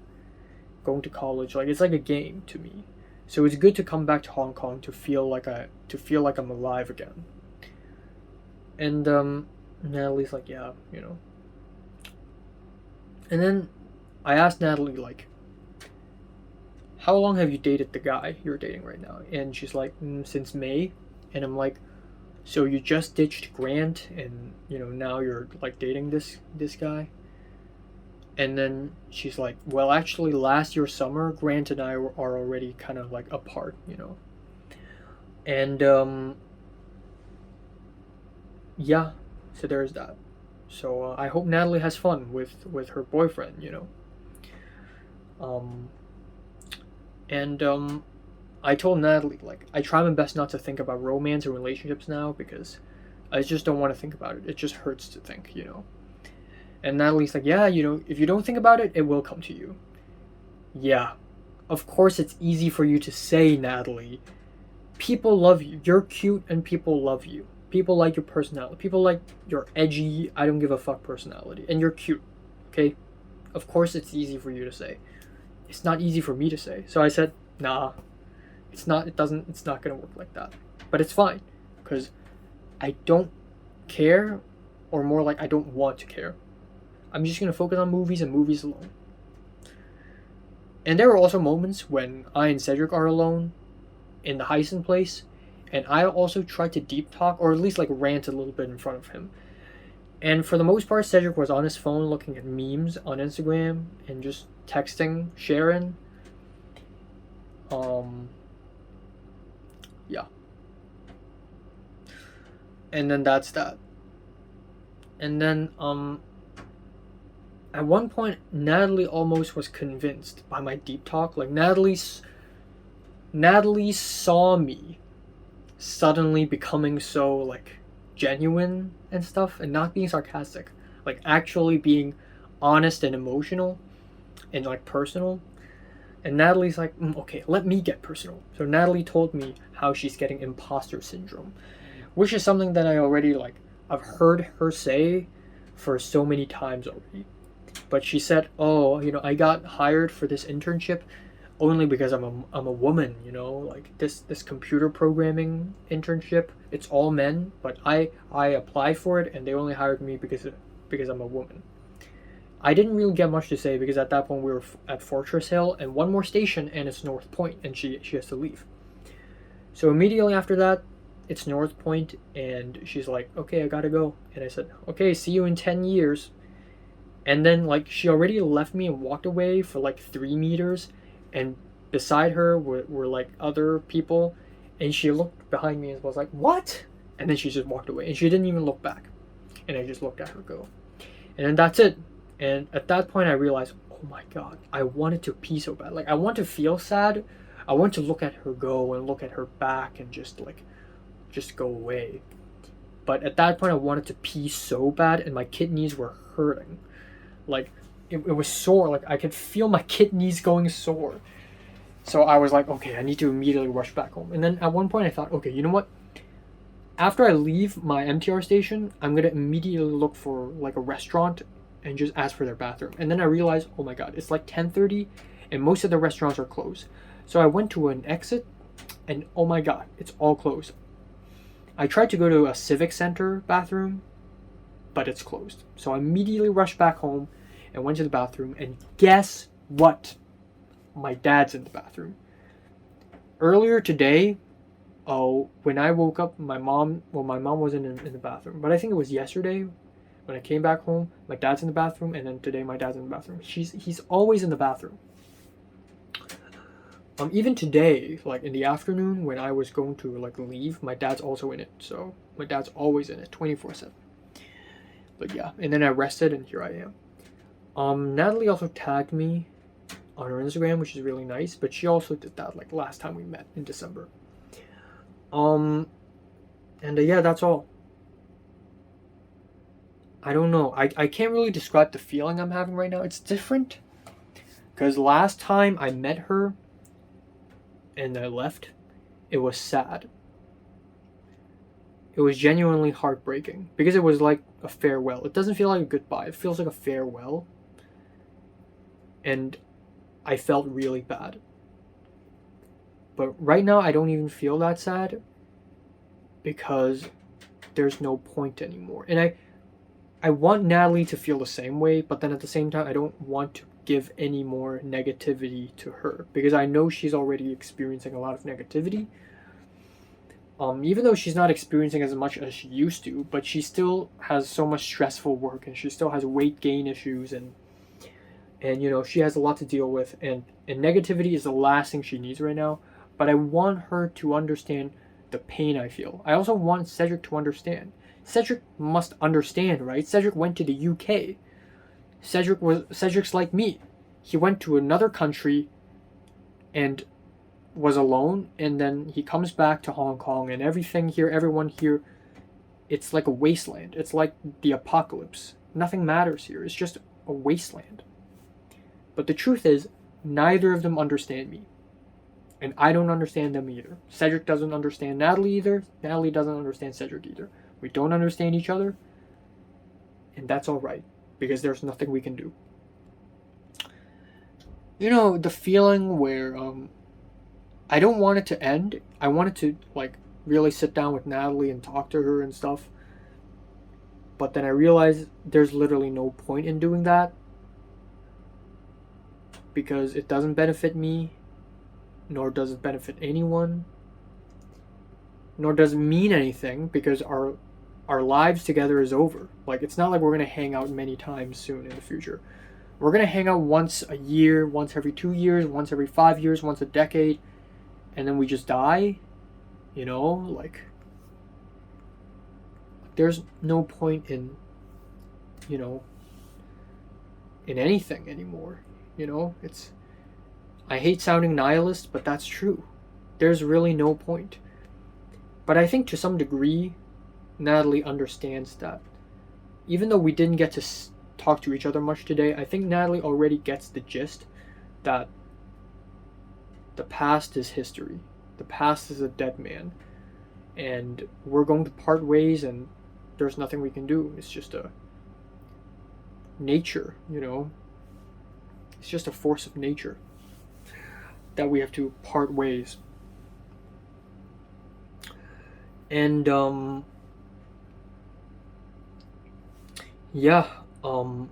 A: going to college, like, it's like a game to me. So it's good to come back to Hong Kong to feel like I'm alive again. And Natalie's like, yeah, you know. And then I asked Natalie, like, how long have you dated the guy you're dating right now? And she's like, since May. And I'm like, so you just ditched Grant and, you know, now you're like dating this guy? And then she's like, well, actually last year summer, Grant and I are already kind of like apart, you know. And yeah, so there's that. So I hope Natalie has fun with her boyfriend, you know. I told Natalie, like, I try my best not to think about romance and relationships now because I just don't want to think about it. It just hurts to think, you know. And Natalie's like, yeah, you know, if you don't think about it, it will come to you. Yeah, of course it's easy for you to say, Natalie. People love you. You're cute and people love you. People like your personality. People like your edgy, I don't give a fuck personality. And you're cute, okay? Of course it's easy for you to say. It's not easy for me to say. So I said, nah, it's not gonna work like that. But it's fine, because I don't care, or more like I don't want to care. I'm just gonna focus on movies and movies alone. And there are also moments when I and Cedric are alone in the Heisen place, and I also try to deep talk, or at least like rant a little bit in front of him. And for the most part, Cedric was on his phone looking at memes on Instagram and just texting Sharon. Yeah. And then that's that. And then, at one point, Natalie almost was convinced by my deep talk. Like, Natalie saw me suddenly becoming so, like, genuine and stuff, and not being sarcastic. Like, actually being honest and emotional and, like, personal. And Natalie's like, okay, let me get personal. So Natalie told me how she's getting imposter syndrome, which is something that I already, like, I've heard her say for so many times already. But she said, oh, you know, I got hired for this internship only because I'm a woman, you know, like this computer programming internship, it's all men, but I applied for it and they only hired me because I'm a woman. I didn't really get much to say because at that point we were at Fortress Hill and one more station and it's North Point and she has to leave. So immediately after that, it's North Point and she's like, okay, I gotta go. And I said, okay, see you in 10 years. And then, like, she already left me and walked away for, like, 3 meters. And beside her were like, other people. And she looked behind me and was like, what? And then she just walked away. And she didn't even look back. And I just looked at her go. And then that's it. And at that point, I realized, oh my god, I wanted to pee so bad. Like, I want to feel sad. I want to look at her go and look at her back and just go away. But at that point, I wanted to pee so bad and my kidneys were hurting. Like, it was sore. Like, I could feel my kidneys going sore. So I was like, okay, I need to immediately rush back home. And then at one point I thought, okay, you know what? After I leave my MTR station, I'm going to immediately look for, like, a restaurant and just ask for their bathroom. And then I realized, oh my god, it's like 10:30 and most of the restaurants are closed. So I went to an exit and oh my god, it's all closed. I tried to go to a civic center bathroom, but it's closed. So I immediately rushed back home and went to the bathroom, and guess what? My dad's in the bathroom. Earlier today, when I woke up, my mom wasn't in the bathroom, but I think it was yesterday when I came back home, my dad's in the bathroom, and then today my dad's in the bathroom. He's always in the bathroom. Even today, like in the afternoon when I was going to like leave, my dad's also in it. So my dad's always in it, 24/7. But yeah, and then I rested and here I am. Natalie also tagged me on her Instagram, which is really nice, but she also did that like last time we met in December. Yeah, that's all. I don't know. I can't really describe the feeling I'm having right now. It's different because last time I met her and I left, it was sad. It was genuinely heartbreaking because it was like a farewell. It doesn't feel like a goodbye. It feels like a farewell. And I felt really bad. But right now I don't even feel that sad because there's no point anymore. And I want Natalie to feel the same way, but then at the same time I don't want to give any more negativity to her because I know she's already experiencing a lot of negativity. Even though she's not experiencing as much as she used to, but she still has so much stressful work and she still has weight gain issues and you know, she has a lot to deal with and negativity is the last thing she needs right now. But I want her to understand the pain I feel. I also want Cedric to understand. Cedric must understand, right? Cedric went to the UK. Cedric's like me. He went to another country and was alone, and then he comes back to Hong Kong, and everything here, everyone here, it's like a wasteland. It's like the apocalypse. Nothing matters here. It's just a wasteland. But the truth is, neither of them understand me. And I don't understand them either. Cedric doesn't understand Natalie either. Natalie doesn't understand Cedric either. We don't understand each other. And that's alright. Because there's nothing we can do. You know, the feeling where I don't want it to end. I wanted to like really sit down with Natalie and talk to her and stuff. But then I realized there's literally no point in doing that. Because it doesn't benefit me. Nor does it benefit anyone. Nor does it mean anything. Because our lives together is over. Like, it's not like we're going to hang out many times soon in the future. We're going to hang out once a year, once every 2 years, once every 5 years, once a decade. And then we just die. You know, like, there's no point in, you know, in anything anymore. You know, I hate sounding nihilist, but that's true. There's really no point. But I think to some degree, Natalie understands that. Even though we didn't get to talk to each other much today, I think Natalie already gets the gist that the past is history. The past is a dead man. And we're going to part ways, and there's nothing we can do. It's just a nature, you know. It's just a force of nature that we have to part ways. And yeah, in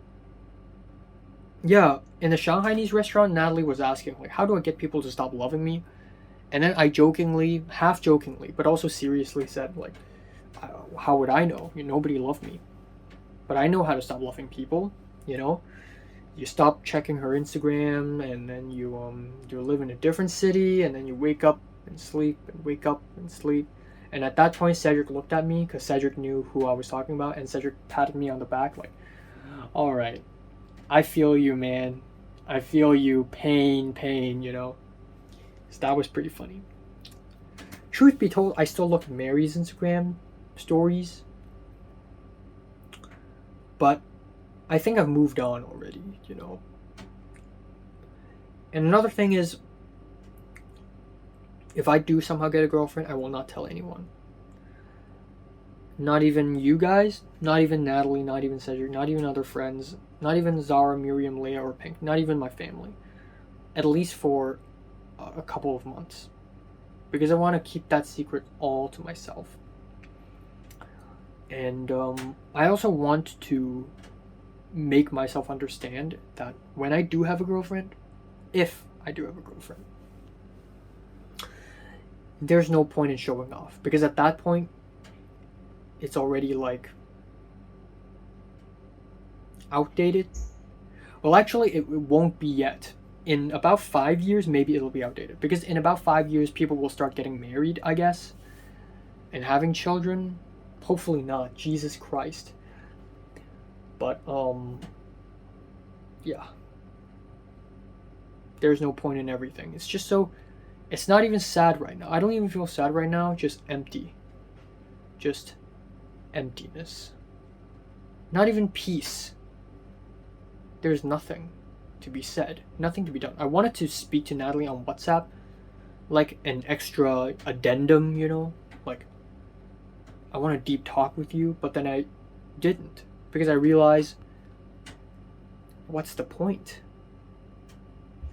A: the Shanghainese restaurant, Natalie was asking, like, how do I get people to stop loving me? And then I jokingly, half jokingly, but also seriously said, like, how would I know? Nobody loved me. But I know how to stop loving people, you know? You stop checking her Instagram, and then you live in a different city, and then you wake up and sleep, and wake up and sleep. And at that point, Cedric looked at me, because Cedric knew who I was talking about, and Cedric patted me on the back, like, alright, I feel you, man. I feel you, pain, you know? So that was pretty funny. Truth be told, I still look at Mary's Instagram stories, but I think I've moved on already, you know? And another thing is, if I do somehow get a girlfriend, I will not tell anyone. Not even you guys, not even Natalie, not even Cedric, not even other friends, not even Zara, Miriam, Leia, or Pink, not even my family. At least for a couple of months. Because I want to keep that secret all to myself. And I also want to make myself understand that when I do have a girlfriend, if I do have a girlfriend, there's no point in showing off, because at that point it's already like outdated. Well, actually it won't be yet. In about 5 years maybe it'll be outdated, because in about 5 years people will start getting married, I guess, and having children. Hopefully not, Jesus Christ. But yeah, there's no point in everything. It's just so, it's not even sad right now. I don't even feel sad right now, just empty. Just emptiness. Not even peace. There's nothing to be said, nothing to be done. I wanted to speak to Natalie on WhatsApp, like an extra addendum, you know, like I want a deep talk with you, but then I didn't, because I realized, what's the point?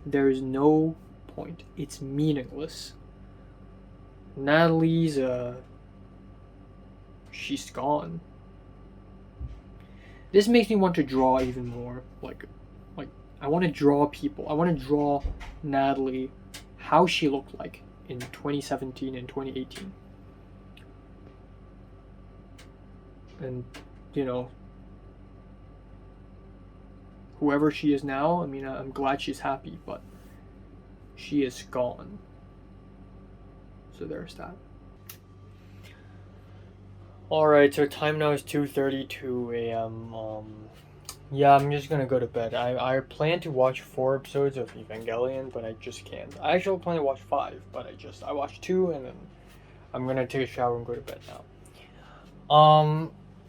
A: There is no point. It's meaningless. Natalie's she's gone. This makes me want to draw even more. Like I want to draw people. I want to draw Natalie, how she looked like in 2017 and 2018. And, you know, whoever she is now, I mean, I'm glad she's happy, but she is gone. So there's that. Alright, so time now is 2:32 a.m. Yeah, I'm just gonna go to bed. I plan to watch 4 episodes of Evangelion, but I just can't. I actually plan to watch 5, but I watched 2, and then I'm gonna take a shower and go to bed now.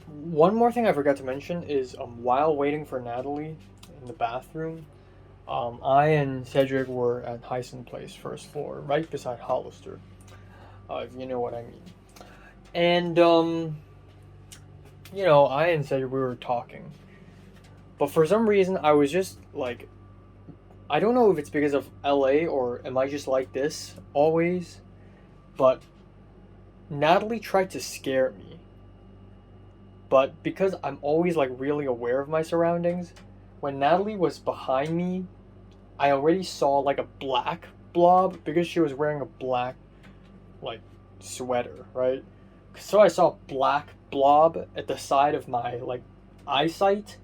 A: One more thing I forgot to mention is while waiting for Natalie in the bathroom, I and Cedric were at Hyson Place, first floor, right beside Hollister, if you know what I mean. And I and Cedric we were talking, but for some reason I was just like, I don't know if it's because of LA or am I just like this always, but Natalie tried to scare me. But because I'm always like really aware of my surroundings, when Natalie was behind me, I already saw like a black blob because she was wearing a black like sweater, right? So I saw a black blob at the side of my like eyesight,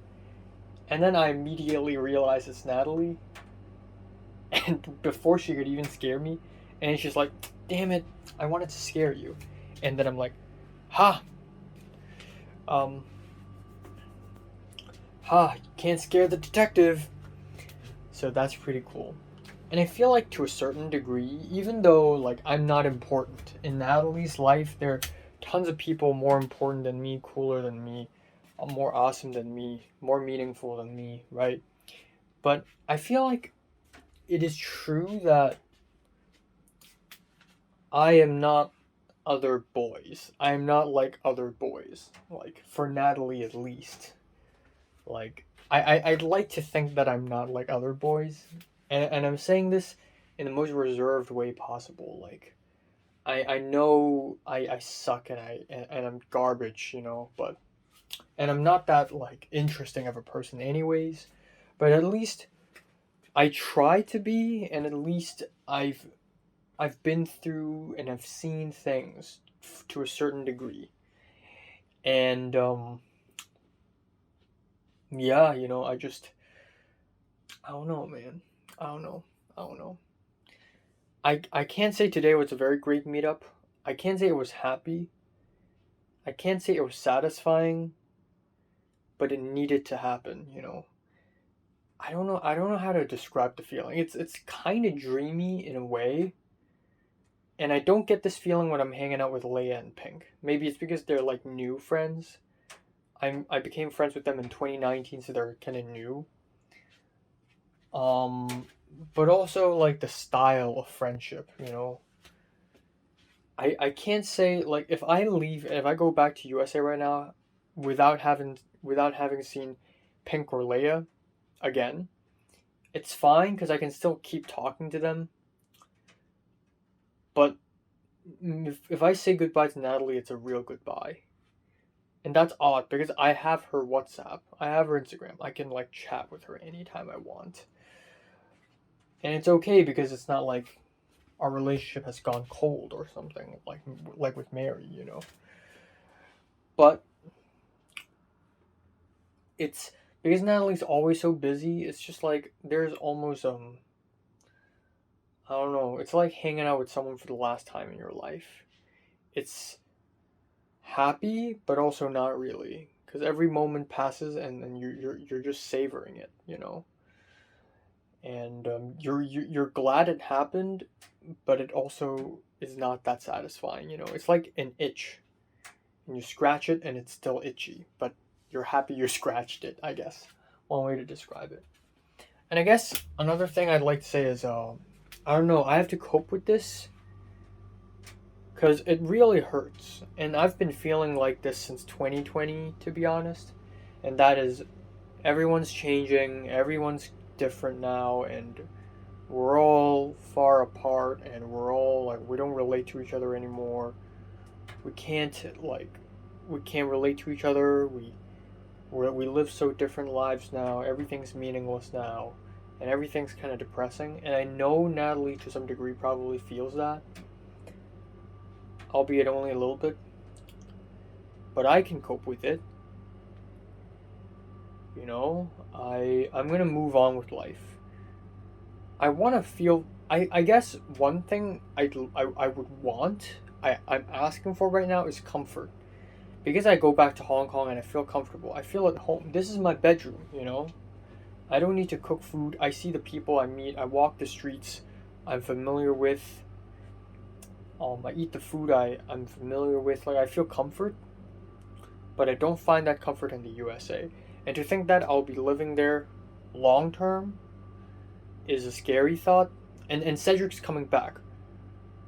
A: and then I immediately realized it's Natalie. And before she could even scare me, and she's like, "Damn it, I wanted to scare you," and then I'm like, "Ha, um, ha, you can't scare the detective." So that's pretty cool. And I feel like to a certain degree, even though like I'm not important in Natalie's life, there are tons of people more important than me, cooler than me, more awesome than me, more meaningful than me, right? But I feel like it is true that I am not other boys. I am not like other boys. Like for Natalie at least. Like I'd like to think that I'm not like other boys. And I'm saying this in the most reserved way possible. Like I know I suck and I'm garbage, but and I'm not that like interesting of a person anyways, but at least I try to be, and at least I've been through and I've seen things to a certain degree. And yeah, I don't know, man. I don't know. I don't know. I can't say today was a very great meetup. I can't say it was happy. I can't say it was satisfying, but it needed to happen. I don't know how to describe the feeling. It's kind of dreamy in a way, and I don't get this feeling when I'm hanging out with Leia and Pink. Maybe it's because they're like new friends. I became friends with them in 2019, so they're kind of new. Um, but also like the style of friendship. I can't say like if I go back to USA right now, without having seen Pink or Leia again, it's fine because I can still keep talking to them. But if I say goodbye to Natalie, it's a real goodbye. And that's odd because I have her WhatsApp, I have her Instagram. I can like chat with her anytime I want. And it's okay because it's not like our relationship has gone cold or something like with Mary. But it's because Natalie's always so busy. It's just like there's almost I don't know. It's like hanging out with someone for the last time in your life. It's happy, but also not really, because every moment passes, and you're just savoring it. And you're glad it happened, but it also is not that satisfying. It's like an itch, and you scratch it, and it's still itchy, but you're happy you scratched it. I guess one way to describe it. And I guess another thing I'd like to say is, I don't know. I have to cope with this because it really hurts, and I've been feeling like this since 2020, to be honest. And that is, everyone's changing, everyone's different now, and we're all far apart, and we're all like we don't relate to each other anymore. We can't relate to each other. We live so different lives now. Everything's meaningless now, and everything's kind of depressing. And I know Natalie to some degree probably feels that, albeit only a little bit. But I can cope with it. I'm gonna move on with life. I want to feel. I guess one thing I would want. I'm asking for right now is comfort, because I go back to Hong Kong and I feel comfortable. I feel at home. This is my bedroom, you know? I don't need to cook food. I see the people I meet. I walk the streets I'm familiar with. I eat the food I'm familiar with. Like, I feel comfort, but I don't find that comfort in the USA. And to think that I'll be living there long term is a scary thought. And Cedric's coming back.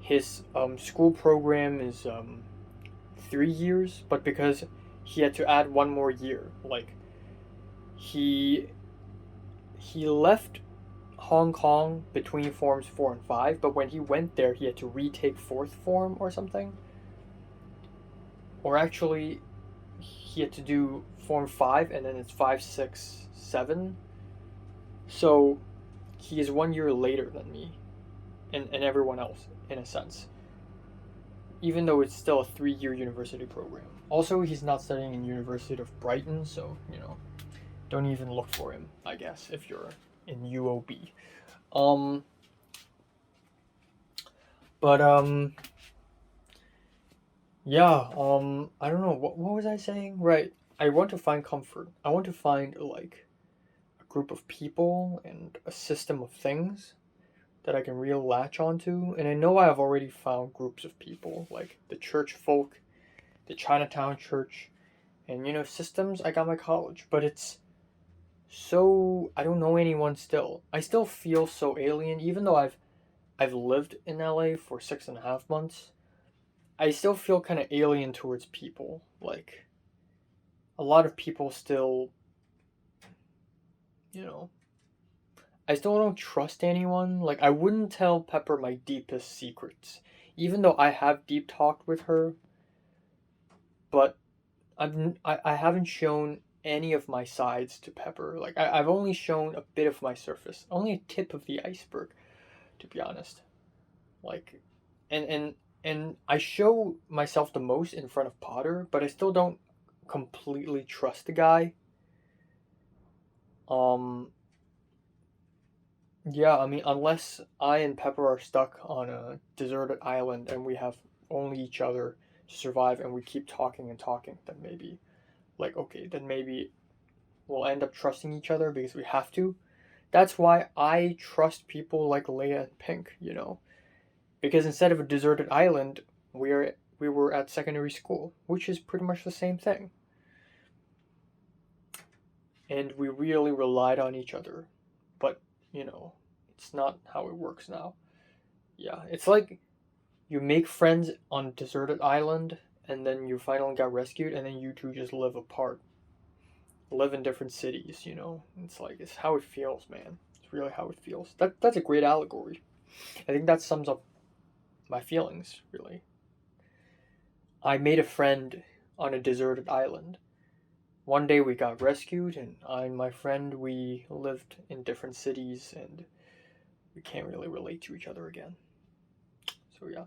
A: His school program is 3 years, but because he had to add one more year, like he left Hong Kong between forms 4 and 5, but when he went there, he had to retake fourth form or something. Or actually, he had to do form 5 and then it's 5, 6, 7. So he is 1 year later than me and everyone else, in a sense. Even though it's still a 3-year university program. Also, he's not studying in University of Brighton, so, you know, don't even look for him, I guess, if you're in UOB. Yeah, I don't know, what was I saying? Right, I want to find comfort. I want to find, like, a group of people and a system of things that I can really latch onto. And I know I have already found groups of people, like the church folk, the Chinatown church, and, you know, systems. I got my college, but it's so, I don't know anyone still. I still feel so alien, even though I've lived in LA for 6.5 months. I still feel kind of alien towards people. Like, a lot of people still, you know, I still don't trust anyone. Like, I wouldn't tell Pepper my deepest secrets, even though I have deep talked with her. But I haven't shown any of my sides to Pepper. Like, I've only shown a bit of my surface, only a tip of the iceberg, to be honest. Like, and I show myself the most in front of Potter, but I still don't completely trust the guy. Yeah, I mean, unless I and Pepper are stuck on a deserted island and we have only each other to survive and we keep talking and talking, then maybe, like, okay, then maybe we'll end up trusting each other because we have to. That's why I trust people like Leia and Pink, you know? Because instead of a deserted island, we were at secondary school, which is pretty much the same thing. And we really relied on each other. But, you know, it's not how it works now. Yeah, it's like you make friends on a deserted island and then you finally got rescued and then you two just live apart. Live in different cities, you know? It's like, it's how it feels, man. It's really how it feels. That's a great allegory. I think that sums up my feelings, really. I made a friend on a deserted island. One day we got rescued, and I and my friend, we lived in different cities, and we can't really relate to each other again. So yeah.